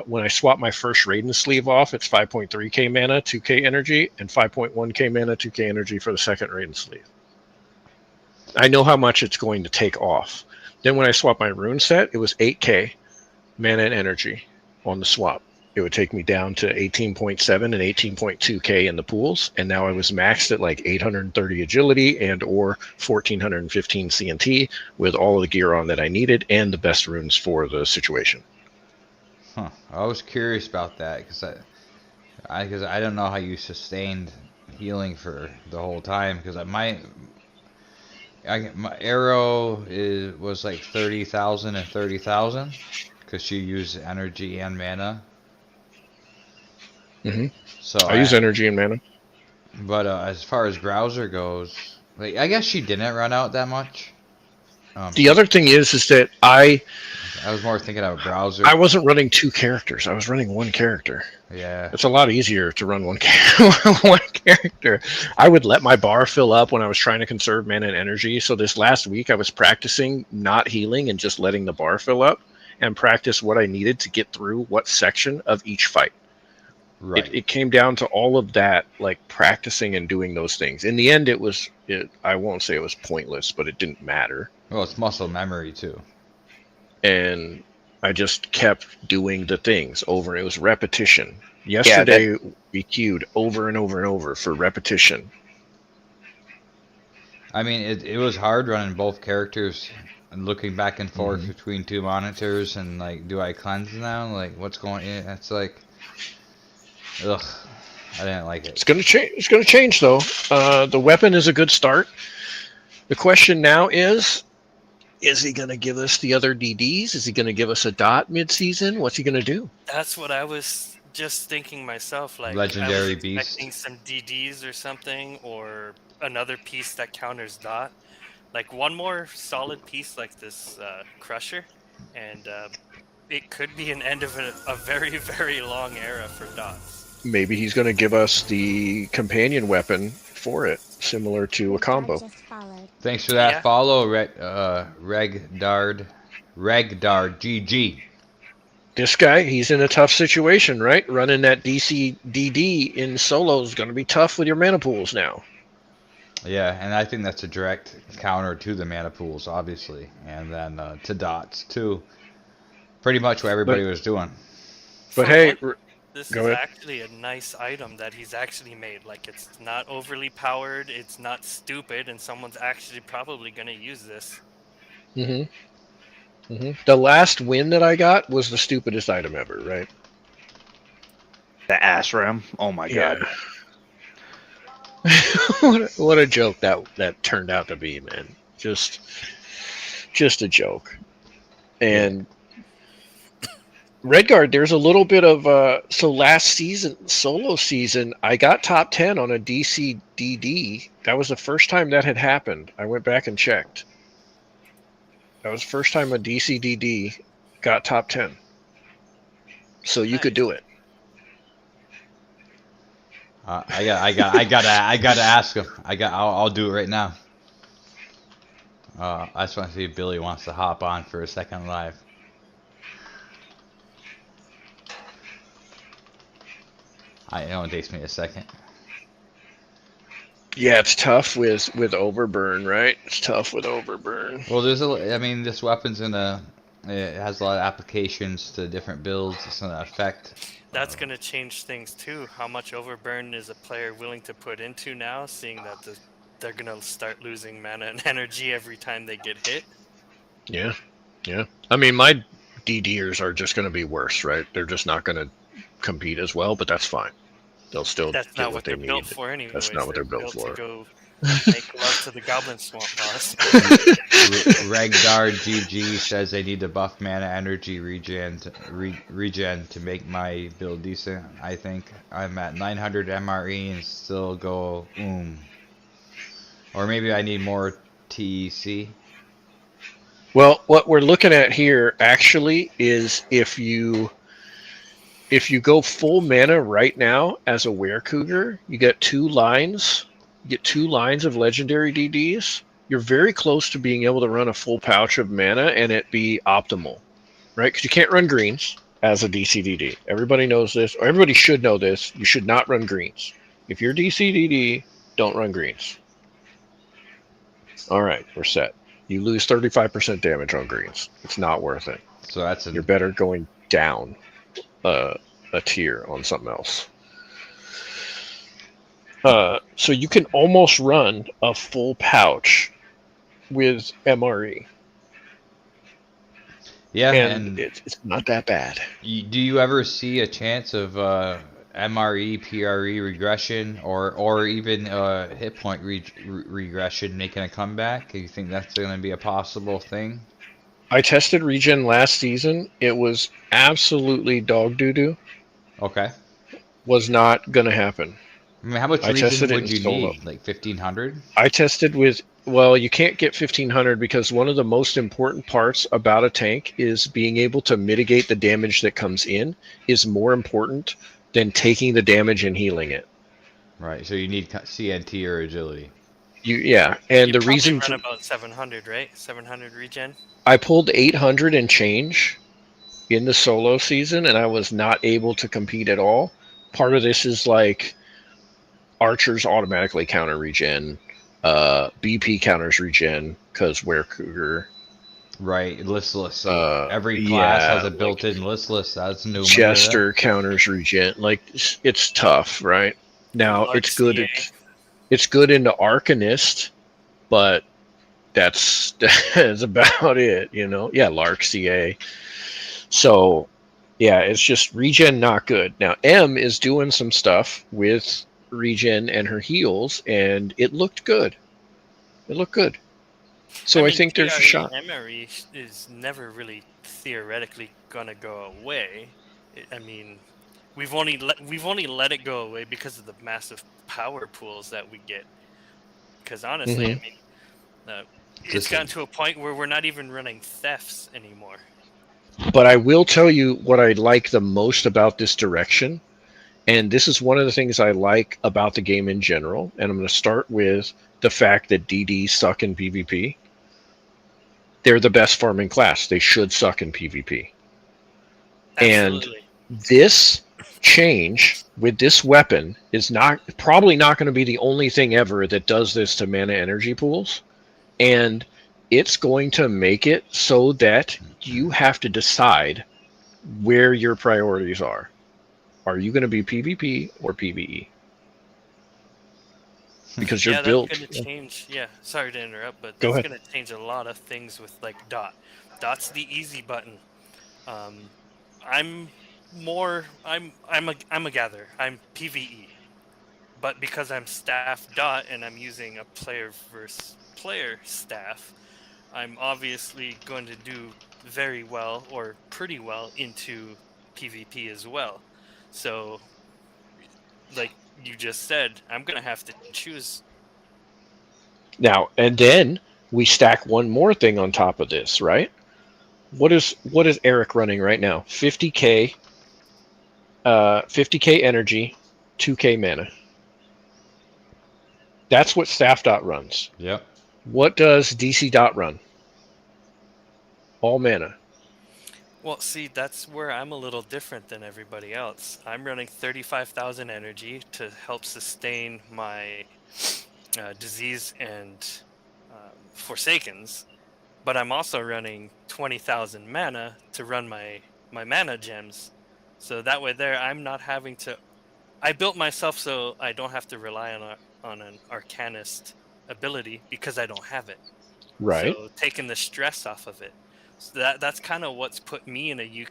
When I swap my first Raiden sleeve off, it's 5.3k mana, 2k energy, and 5.1k mana, 2k energy for the second Raiden sleeve. I know how much it's going to take off. Then when I swap my rune set, it was 8k mana and energy on the swap. It would take me down to 18.7 and 18.2k in the pools, and now I was maxed at like 830 agility and or 1415 CNT with all of the gear on that I needed and the best runes for the situation. Huh. I was curious about that because I don't know how you sustained healing for the whole time because my arrow was like 30,000 and 30,000 because she used energy and mana. Mm-hmm. So I use energy and mana. But as far as browser goes, like I guess she didn't run out that much. The other thing is that I was more thinking of a browser. I wasn't running two characters. I was running one character. Yeah. It's a lot easier to run one character. I would let my bar fill up when I was trying to conserve mana and energy. So this last week I was practicing not healing and just letting the bar fill up and practice what I needed to get through what section of each fight. Right. It came down to all of that, like practicing and doing those things. In the end, I won't say it was pointless, but it didn't matter. Well, it's muscle memory too. And I just kept doing the things over. It was repetition. Yesterday, we queued over and over and over for repetition. I mean, it was hard running both characters and looking back and forth between two monitors and like, do I cleanse now? Like, what's going in? It's like, ugh, I didn't like it. It's going to change. It's going to change though. The weapon is a good start. The question now is he going to give us the other DDs? Is he going to give us a dot mid-season? What's he going to do? That's what I was just thinking myself. Like Legendary I was beast. expecting some DDs or something, or another piece that counters dot. Like one more solid piece like this Crusher, and it could be an end of a very, very long era for dots. maybe he's going to give us the companion weapon for it, similar to a combo. Just followed. Thanks for that Yeah. follow, Regdard GG. This guy, he's in a tough situation, right? Running that DCDD in solo is going to be tough with your mana pools now. Yeah, and I think that's a direct counter to the mana pools, obviously, and then to dots too. Pretty much what everybody was doing. But For hey, one, this go is ahead. actually a nice item that he's actually made. Like, it's not overly powered, it's not stupid, and someone's actually probably going to use this. The last win that I got was the stupidest item ever, right? The ass ram. Oh my god. What a joke that turned out to be, man. Just a joke. And Redguard, there's a little bit of so last season, solo season, I got top 10 on a DCDD. That was the first time that had happened. I went back and checked. That was the first time a DCDD got top 10. So you could do it. I gotta ask him. I'll do it right now. I just want to see if Billy wants to hop on for a second live. It only takes me a second. Yeah, it's tough with Overburn, right? It's tough with Overburn. Well, this weapon's it has a lot of applications to different builds. It's gonna affect. That's going to change things too. How much overburn is a player willing to put into now, seeing that they're going to start losing mana and energy every time they get hit? Yeah. I mean, my DDers are just going to be worse, right? They're just not going to compete as well, but that's fine. They'll still That's get not what what they they're need. built for anyway. That's not what they're built for. To go make love to the goblin swamp boss. Regdar GG says they need to buff mana energy regen to make my build decent. I think I'm at 900 MRE and still go or maybe I need more TEC. Well, what we're looking at here actually is if you go full mana right now as a Werecougar, you get 2 lines. You get 2 lines of legendary DDs. You're very close to being able to run a full pouch of mana and it be optimal, right? Because you can't run greens as a DCDD. Everybody knows this, or everybody should know this. You should not run greens. If you're DCDD, don't run greens. All right, we're set. You lose 35% damage on greens. It's not worth it. So You're better going down a tier on something else. So you can almost run a full pouch with MRE. Yeah, and it's not that bad. Do you ever see a chance of MRE, PRE regression, or even hit point regression making a comeback? Do you think that's going to be a possible thing? I tested regen last season. It was absolutely dog doo-doo. Okay. Was not going to happen. I mean, how much regen would you need? Like 1,500? I tested with... Well, you can't get 1,500 because one of the most important parts about a tank is being able to mitigate the damage that comes in is more important than taking the damage and healing it. Right, so you need CNT or agility. And You the reason... run about 700, right? 700 regen? I pulled 800 and change in the solo season, and I was not able to compete at all. Part of this is like archers automatically counter regen. BP counters regen because Werecougar. Right, listless. Every class has a built-in listless. That's new. Jester counters regen. Like it's tough, right? Now it's good. It's good into Arcanist, but that's about it, you know. Yeah, Lark CA. So yeah, it's just regen not good. Now M is doing some stuff with regen and her heals, and it looked good. So I think there's a shot. Memory is never really theoretically gonna go away. I mean, we've only let it go away because of the massive power pools that we get. Because honestly, I mean, it's gotten to a point where we're not even running thefts anymore. But I will tell you what I like the most about this direction And this is one of the things I like about the game in general. And I'm going to start with the fact that DDs suck in PvP. They're the best farming class. They should suck in PvP. Absolutely. And this change with this weapon is probably not going to be the only thing ever that does this to mana energy pools. And it's going to make it so that you have to decide where your priorities are. Are you going to be PvP or PvE? Because you're Yeah, built. that's going to change. Yeah, sorry to interrupt, but Go that's ahead. going to change a lot of things with like dot. Dot's the easy button. I'm I'm a gatherer. I'm PvE. But because I'm staff dot and I'm using a player versus player staff, I'm obviously going to do very well or pretty well into PvP as well. So, like you just said, I'm going to have to choose. Now, and then we stack one more thing on top of this, right? What is Eric running right now? 50k 50k energy, 2k mana. That's what staff dot runs. Yep. What does DC dot run? All mana. Well, see, that's where I'm a little different than everybody else. I'm running 35,000 energy to help sustain my disease and Forsakens, but I'm also running 20,000 mana to run my mana gems. So that way there, I'm not having to... I built myself so I don't have to rely on an Arcanist ability because I don't have it. Right. So taking the stress off of it. So that's kind of what's put me in a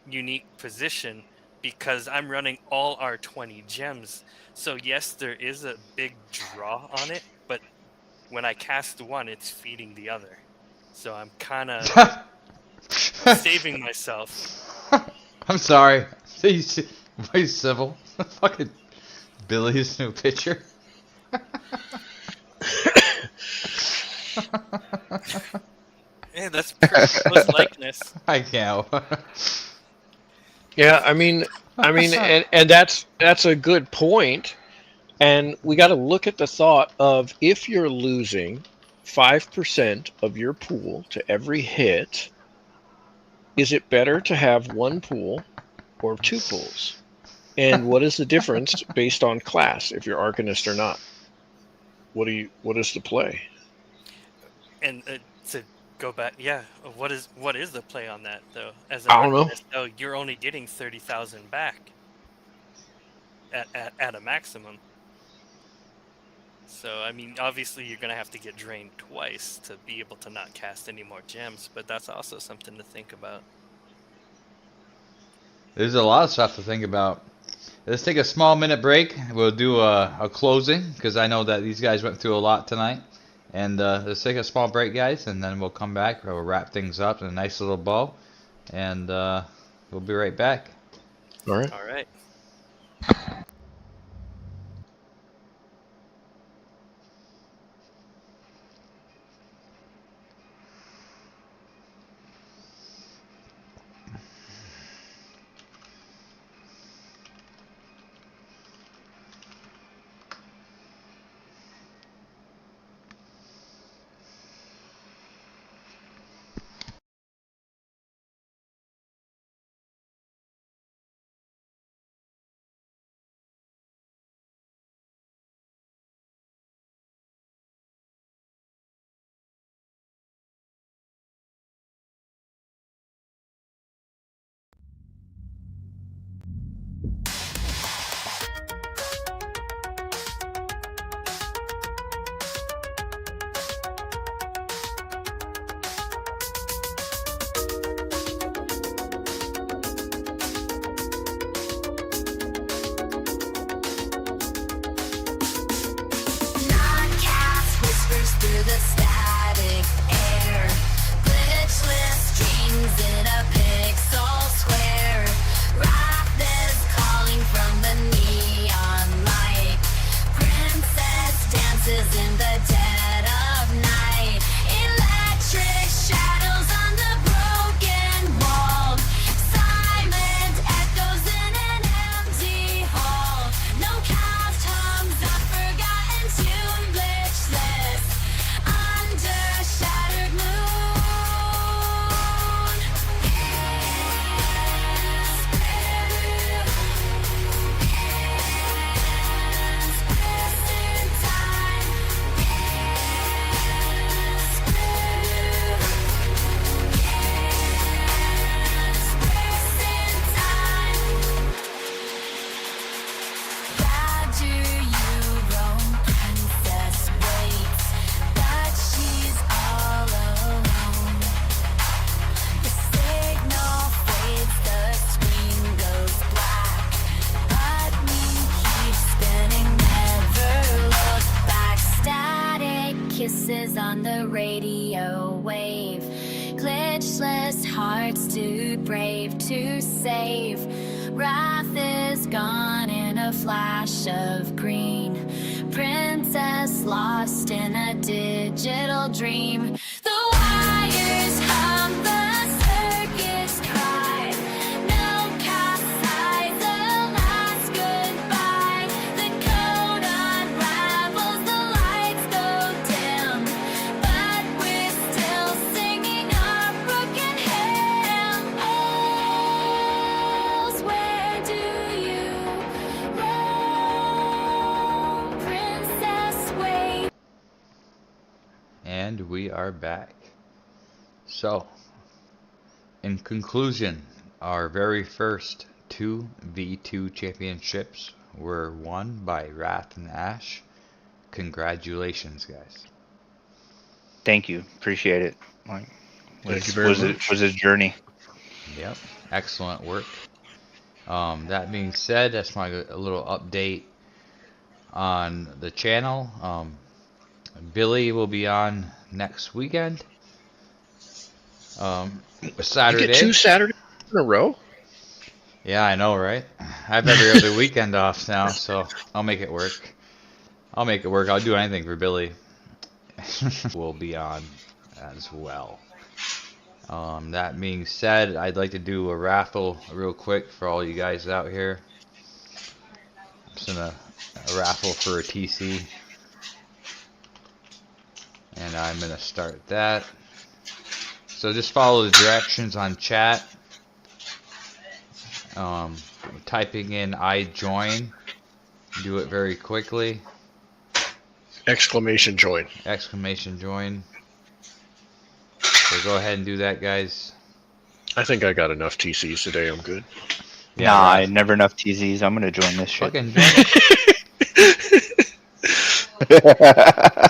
unique position because I'm running all our 20 gems. So yes, there is a big draw on it, but when I cast one, it's feeding the other. So I'm kind of saving myself. I'm sorry. Very civil. Fucking Billy's new picture. Yeah, that's pretty close likeness. I can't. Yeah, I mean, and that's a good point. And we got to look at the thought of if you're losing 5% of your pool to every hit, is it better to have one pool or two pools? And what is the difference based on class if you're Arcanist or not? What is the play? And to go back, yeah, what is the play on that though? As I don't know. Arcanist, though, you're only getting 30,000 back at a maximum. So I mean, obviously you're gonna have to get drained twice to be able to not cast any more gems, but that's also something to think about. There's a lot of stuff to think about. Let's take a small minute break. We'll do a closing because I know that these guys went through a lot tonight. And let's take a small break, guys, and then we'll come back. We'll wrap things up in a nice little bow, and we'll be right back. All right. All right. NodCast whispers through the static air. Glitchless strings in a pixel square. Rath is calling from the neon light. Princess dances in the dead of night. Electric shadows on the broken wall. Silent echoes in an empty hall. hearts too brave to save. Wrath is gone in a flash of green. Princess lost in a digital dream. The wires hum, the circus cry. NodCast sighs a last goodbye. The code unravels, the lights go dim, but we're still singing our broken hymns. Where do you roam, Princess Wait? And we are back. So, in conclusion, our very first 2v2 championships were won by Rath and Ash. Congratulations, guys. Thank you. Appreciate it. Like, Thank you very much. Was a journey. Yep, excellent work. That being said, that's a little update on the channel. Billy will be on next weekend. Saturday. You get 2 Saturdays in a row? Yeah, I know, right? I have every other weekend off now, so I'll make it work. I'll do anything for Billy. Will be on as well. That being said, I'd like to do a raffle real quick for all you guys out here. I'm just gonna a raffle for a TC. And I'm gonna start that. So just follow the directions on chat. Typing in "I join." Do it very quickly. Exclamation join. Exclamation join. So go ahead and do that, guys. I think I got enough TCs today. I'm good. Yeah, Nah, Rath. never enough TZs. I'm gonna join this shit. Fucking join.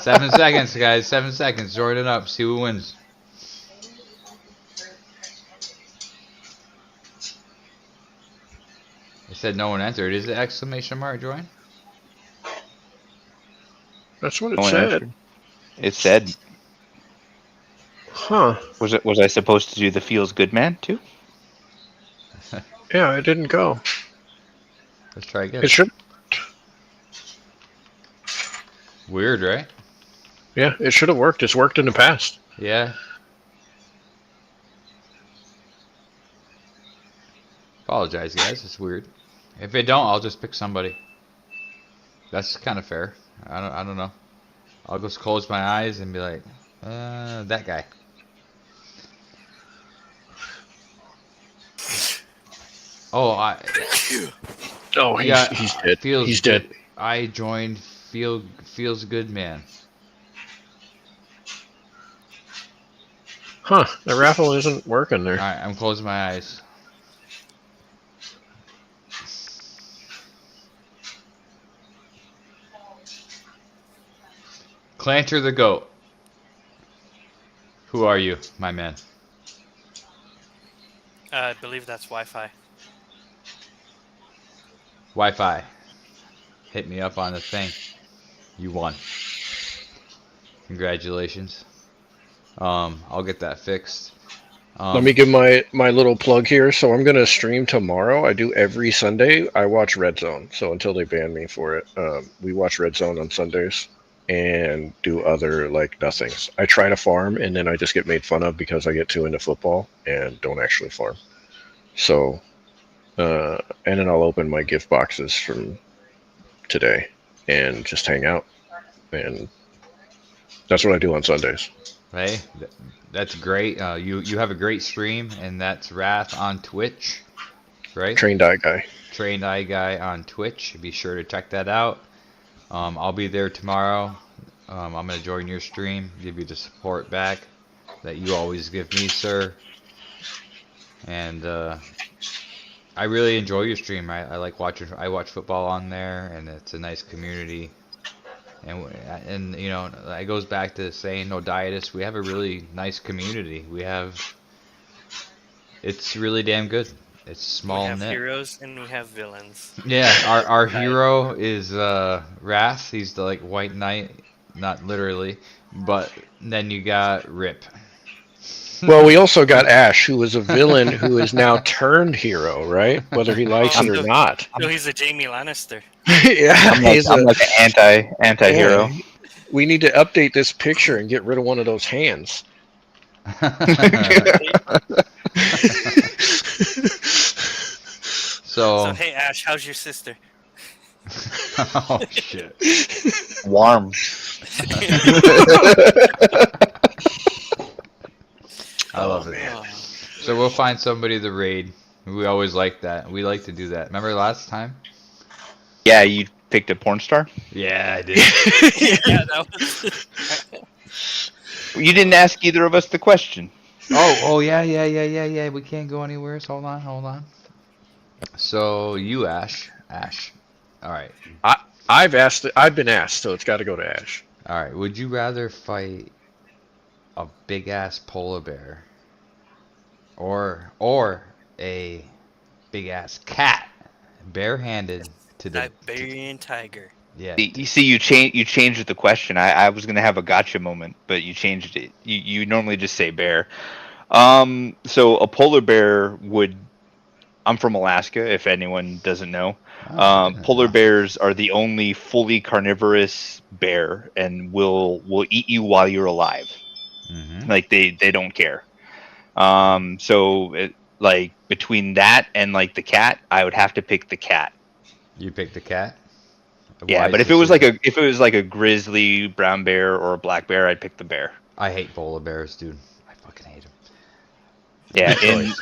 7 seconds, guys. 7 seconds. Join it up. See who wins. It said no one entered. Is it exclamation mark join? That's what it No one said. answered. It said, Huh. was I supposed to do the feels good man too? Yeah, it didn't go. Let's try again. It should. Weird, right? Yeah, it should have worked. It's worked in the past. Yeah. Apologize, guys. It's weird. If it don't, I'll just pick somebody. That's kind of fair. I don't know. I'll just close my eyes and be like, that guy. Oh, Oh, yeah, he's dead. feels He's good. dead. I joined feels good, man. Huh. The raffle isn't working All there. right, I'm closing my eyes. Clanter the goat. Who are you, my man? I believe that's Wi-Fi. Wi-Fi. Hit me up on the thing. You won. Congratulations. I'll get that fixed. Let me give my little plug here. So I'm gonna stream tomorrow. I do every Sunday. I watch Red Zone. So until they ban me for it, we watch Red Zone on Sundays and do other like nothings. I try to farm and then I just get made fun of because I get too into football and don't actually farm. So, and then I'll open my gift boxes from today and just hang out. And that's what I do on Sundays. Hey, that's great. You have a great stream, and that's Rath on Twitch, right? Trained eye guy. Trained Eye Guy on Twitch. Be sure to check that out. I'll be there tomorrow. I'm going to join your stream, give you the support back that you always give me, sir. And I really enjoy your stream. I like watching. I watch football on there, and it's a nice community. And you know, it goes back to saying Nodiatis. We have a really nice community. It's really damn good. It's small We have knit. heroes and we have villains. Yeah, our hero is Rath. He's the white knight, not literally, but then you got Rip. Well, we also got Ash, who was a villain who is now turned hero, right? Whether he likes it or so, not. so he's a Jamie Lannister. Yeah, I'm like, he's I'm like an anti-hero. yeah, we need to update this picture and get rid of one of those hands. So So, hey Ash, how's your sister? oh shit. Warm. I love it. Oh, So we'll find somebody to raid. We always like that. We like to do that. Remember last time? Yeah, you picked a porn star. Yeah, I did. yeah, that was. You didn't ask either of us the question. Oh, yeah. We can't go anywhere. So hold on. So you, Ash. All right. I've been asked, so it's got to go to Ash. All right. Would you rather fight a big ass polar bear or a big ass cat barehanded to the Siberian tiger. yeah. You see, you changed the question. I was gonna have a gotcha moment, but you changed it. You normally just say bear. So a polar bear would. I'm from Alaska, if anyone doesn't know. Oh, I didn't Polar know. bears are the only fully carnivorous bear, and will eat you while you're alive. Mhm. Like they don't care. So like between that and like the cat, I would have to pick the cat. You picked the cat. Yeah, Wise but if it was like decision. a grizzly brown bear or a black bear, I'd pick the bear. I hate polar bears, dude. I fucking hate them. Yeah, Good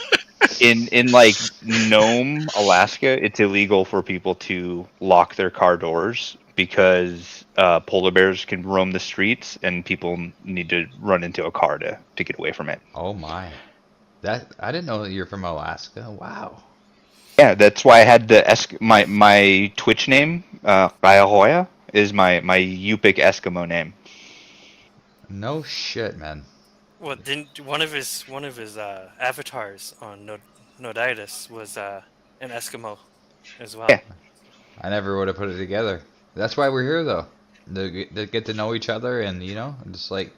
in like Nome, Alaska, it's illegal for people to lock their car doors because polar bears can roam the streets and people need to run into a car to get away from it. Oh my. That I didn't know that you're from Alaska. Wow. Yeah, that's why I had my Twitch name, Raiahoya, is my Yupik Eskimo name. No shit, man. Well, didn't one of his avatars on Nodiatis was an Eskimo as well. Yeah. I never would have put it together. That's why we're here, though. To get to know each other, and just like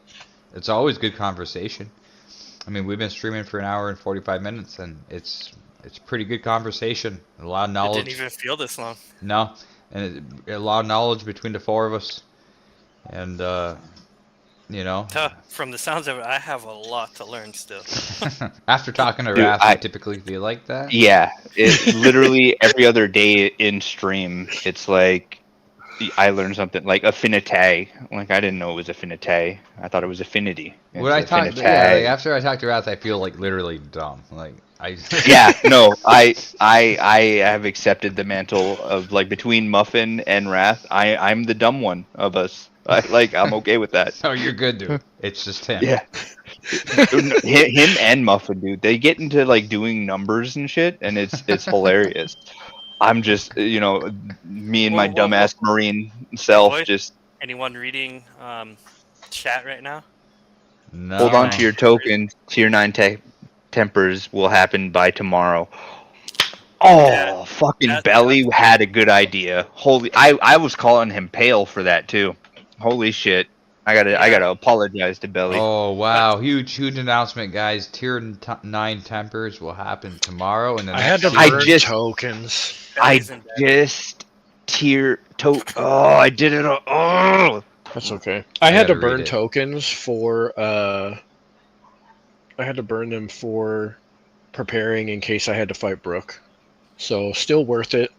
it's always good conversation. I mean, we've been streaming for an hour and 45 minutes, and it's pretty good conversation. A lot of It knowledge. didn't even feel this long. No, and a lot of knowledge between the four of us, and From the sounds of it, I have a lot to learn still. after talking to Dude, Rath, you typically feel like that. Yeah, it literally every other day in stream, it's like I learned something like affinité. Like I didn't know it was affinité. I thought it was affinity. When I It's talk, affinité. yeah, like after I talk to Rath, I feel like literally dumb. Like I. Yeah, no, I have accepted the mantle of like between Muffin and Rath. I'm the dumb one of us. I'm okay with that. Oh, you're good, dude. It's just him. Yeah. Him and Muffin, dude. They get into like doing numbers and shit, and it's hilarious. I'm just, me and my Whoa, whoa, dumbass Marine self Boy. just Anyone reading chat right now? No. hold on to your tokens. Tier 9 tempers will happen by tomorrow. Oh, Yeah, fucking that- Belly had a good idea. Holy, I was calling him pale for that too. Holy shit. I gotta apologize to Belly. Oh wow! Huge announcement, guys. Tier 9 tempers will happen tomorrow, and then I had to I burn just- tokens. I Belly's in bed. just oh, I did it. Oh, That's okay. I I had to gotta read burn it. tokens for I had to burn them for preparing in case I had to fight Brooke. So still worth it.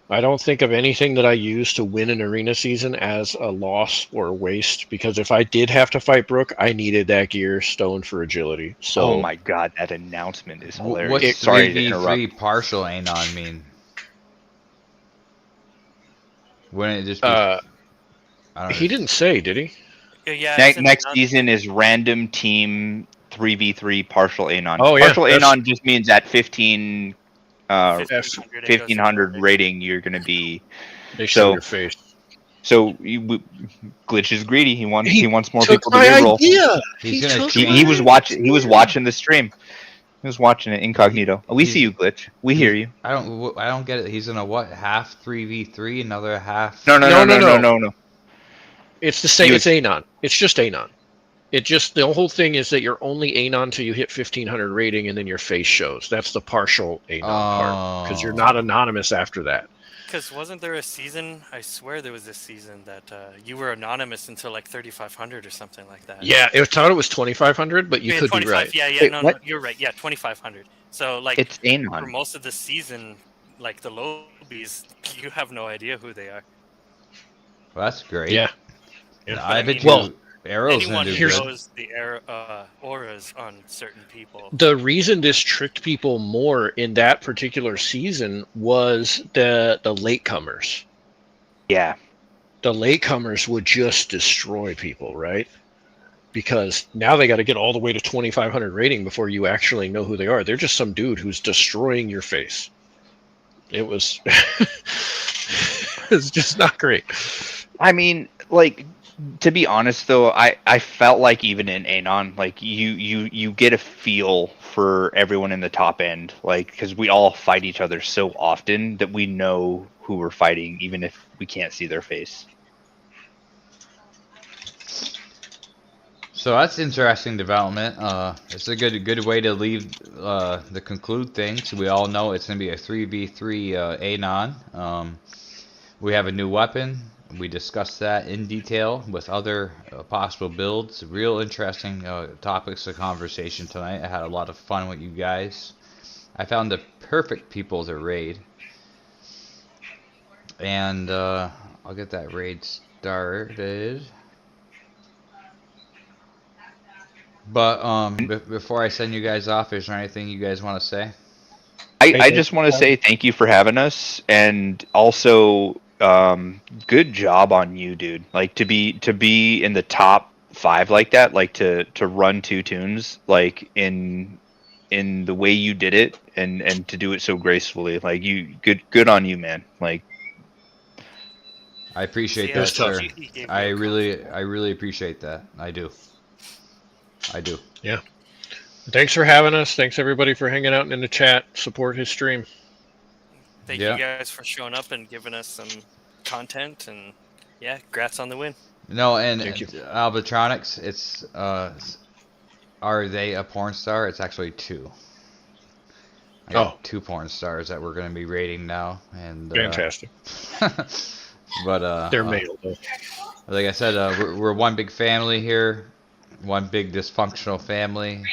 I don't think of anything that I use to win an arena season as a loss or a waste, because if I did have to fight Brooke, I needed that gear stone for agility. So oh my god, that announcement is hilarious. What's Sorry to interrupt. 3v3 partial anon mean? Wouldn't it just be? uh, I don't he didn't say, did he? Yeah, Next, it's in next the- season is random team 3v3 partial anon. Oh, yeah, partial that's- anon just means at 15 1500, it goes 1500 to- rating you're gonna be. They show So- your face. So Glitch is greedy. He wants more Took people to my reroll. idea. He's gonna took cheat. my He was watching. He was idea. watching the stream. He was watching it incognito. We see you, Glitch. We hear you. I don't get it. He's in a what? Half 3v3, another half. No. No. It's the same. You- It's Anon. It's just Anon. It just, the whole thing is that you're only Anon till you hit 1500 rating, and then your face shows. That's the partial Anon part, because you're not anonymous after that. Because wasn't there a season? I swear there was a season that you were anonymous until like 3500 or something like that. Yeah, I thought it was 2500, but you Yeah, could be 25. right. Yeah, yeah, Wait, no, what? you're right. Yeah, 2500. So like It's for Anon. most of the season, like the Lobies, you have no idea who they are. Well, that's great. Yeah. I bet Well, you Arrow's Anyone gonna do who good. knows the auras on certain people. The reason this tricked people more in that particular season was the latecomers. Yeah. The latecomers would just destroy people, right? Because now they got to get all the way to 2500 rating before you actually know who they are. They're just some dude who's destroying your face. It was it's just not great. I mean, like, to be honest though, I felt like even in Anon, like you get a feel for everyone in the top end, like, because we all fight each other so often that we know who we're fighting, even if we can't see their face. So that's interesting development. It's a good way to leave the conclude things. We all know it's gonna be a 3v3 Anon. We have a new weapon. We discussed that in detail with other possible builds. Real interesting topics of conversation tonight. I had a lot of fun with you guys. I found the perfect people to raid. And I'll get that raid started. But before I send you guys off, is there anything you guys want to say? I just want to say thank you for having us, and also good job on you, dude. Like to be in the top 5 like that, like to run 2 tunes like in the way you did it, and to do it so gracefully. Like, you good on you, man. Like, I appreciate Yeah, that, it's tough. sir. he gave I you a really appreciate that. I do. Yeah. Thanks for having us. Thanks everybody for hanging out in the chat. Support his stream. Thank Yeah. you guys for showing up and giving us some content, and yeah, congrats on the win. No, and Thank you. Albatronics, it's are they a porn star? It's actually 2. I got 2 porn stars that we're going to be rating now, and Fantastic. but They're male though. like I said, we're one big family here, one big dysfunctional family.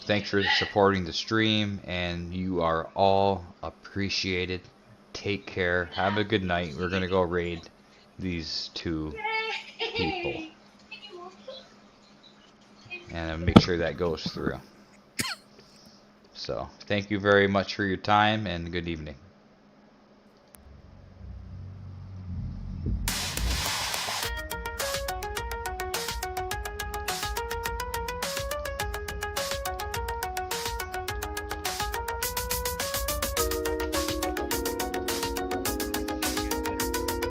Thanks for supporting the stream, and you are all appreciated. Take care. Have a good night. We're gonna go raid these 2 people, and make sure that goes through. So, thank you very much for your time, and good evening.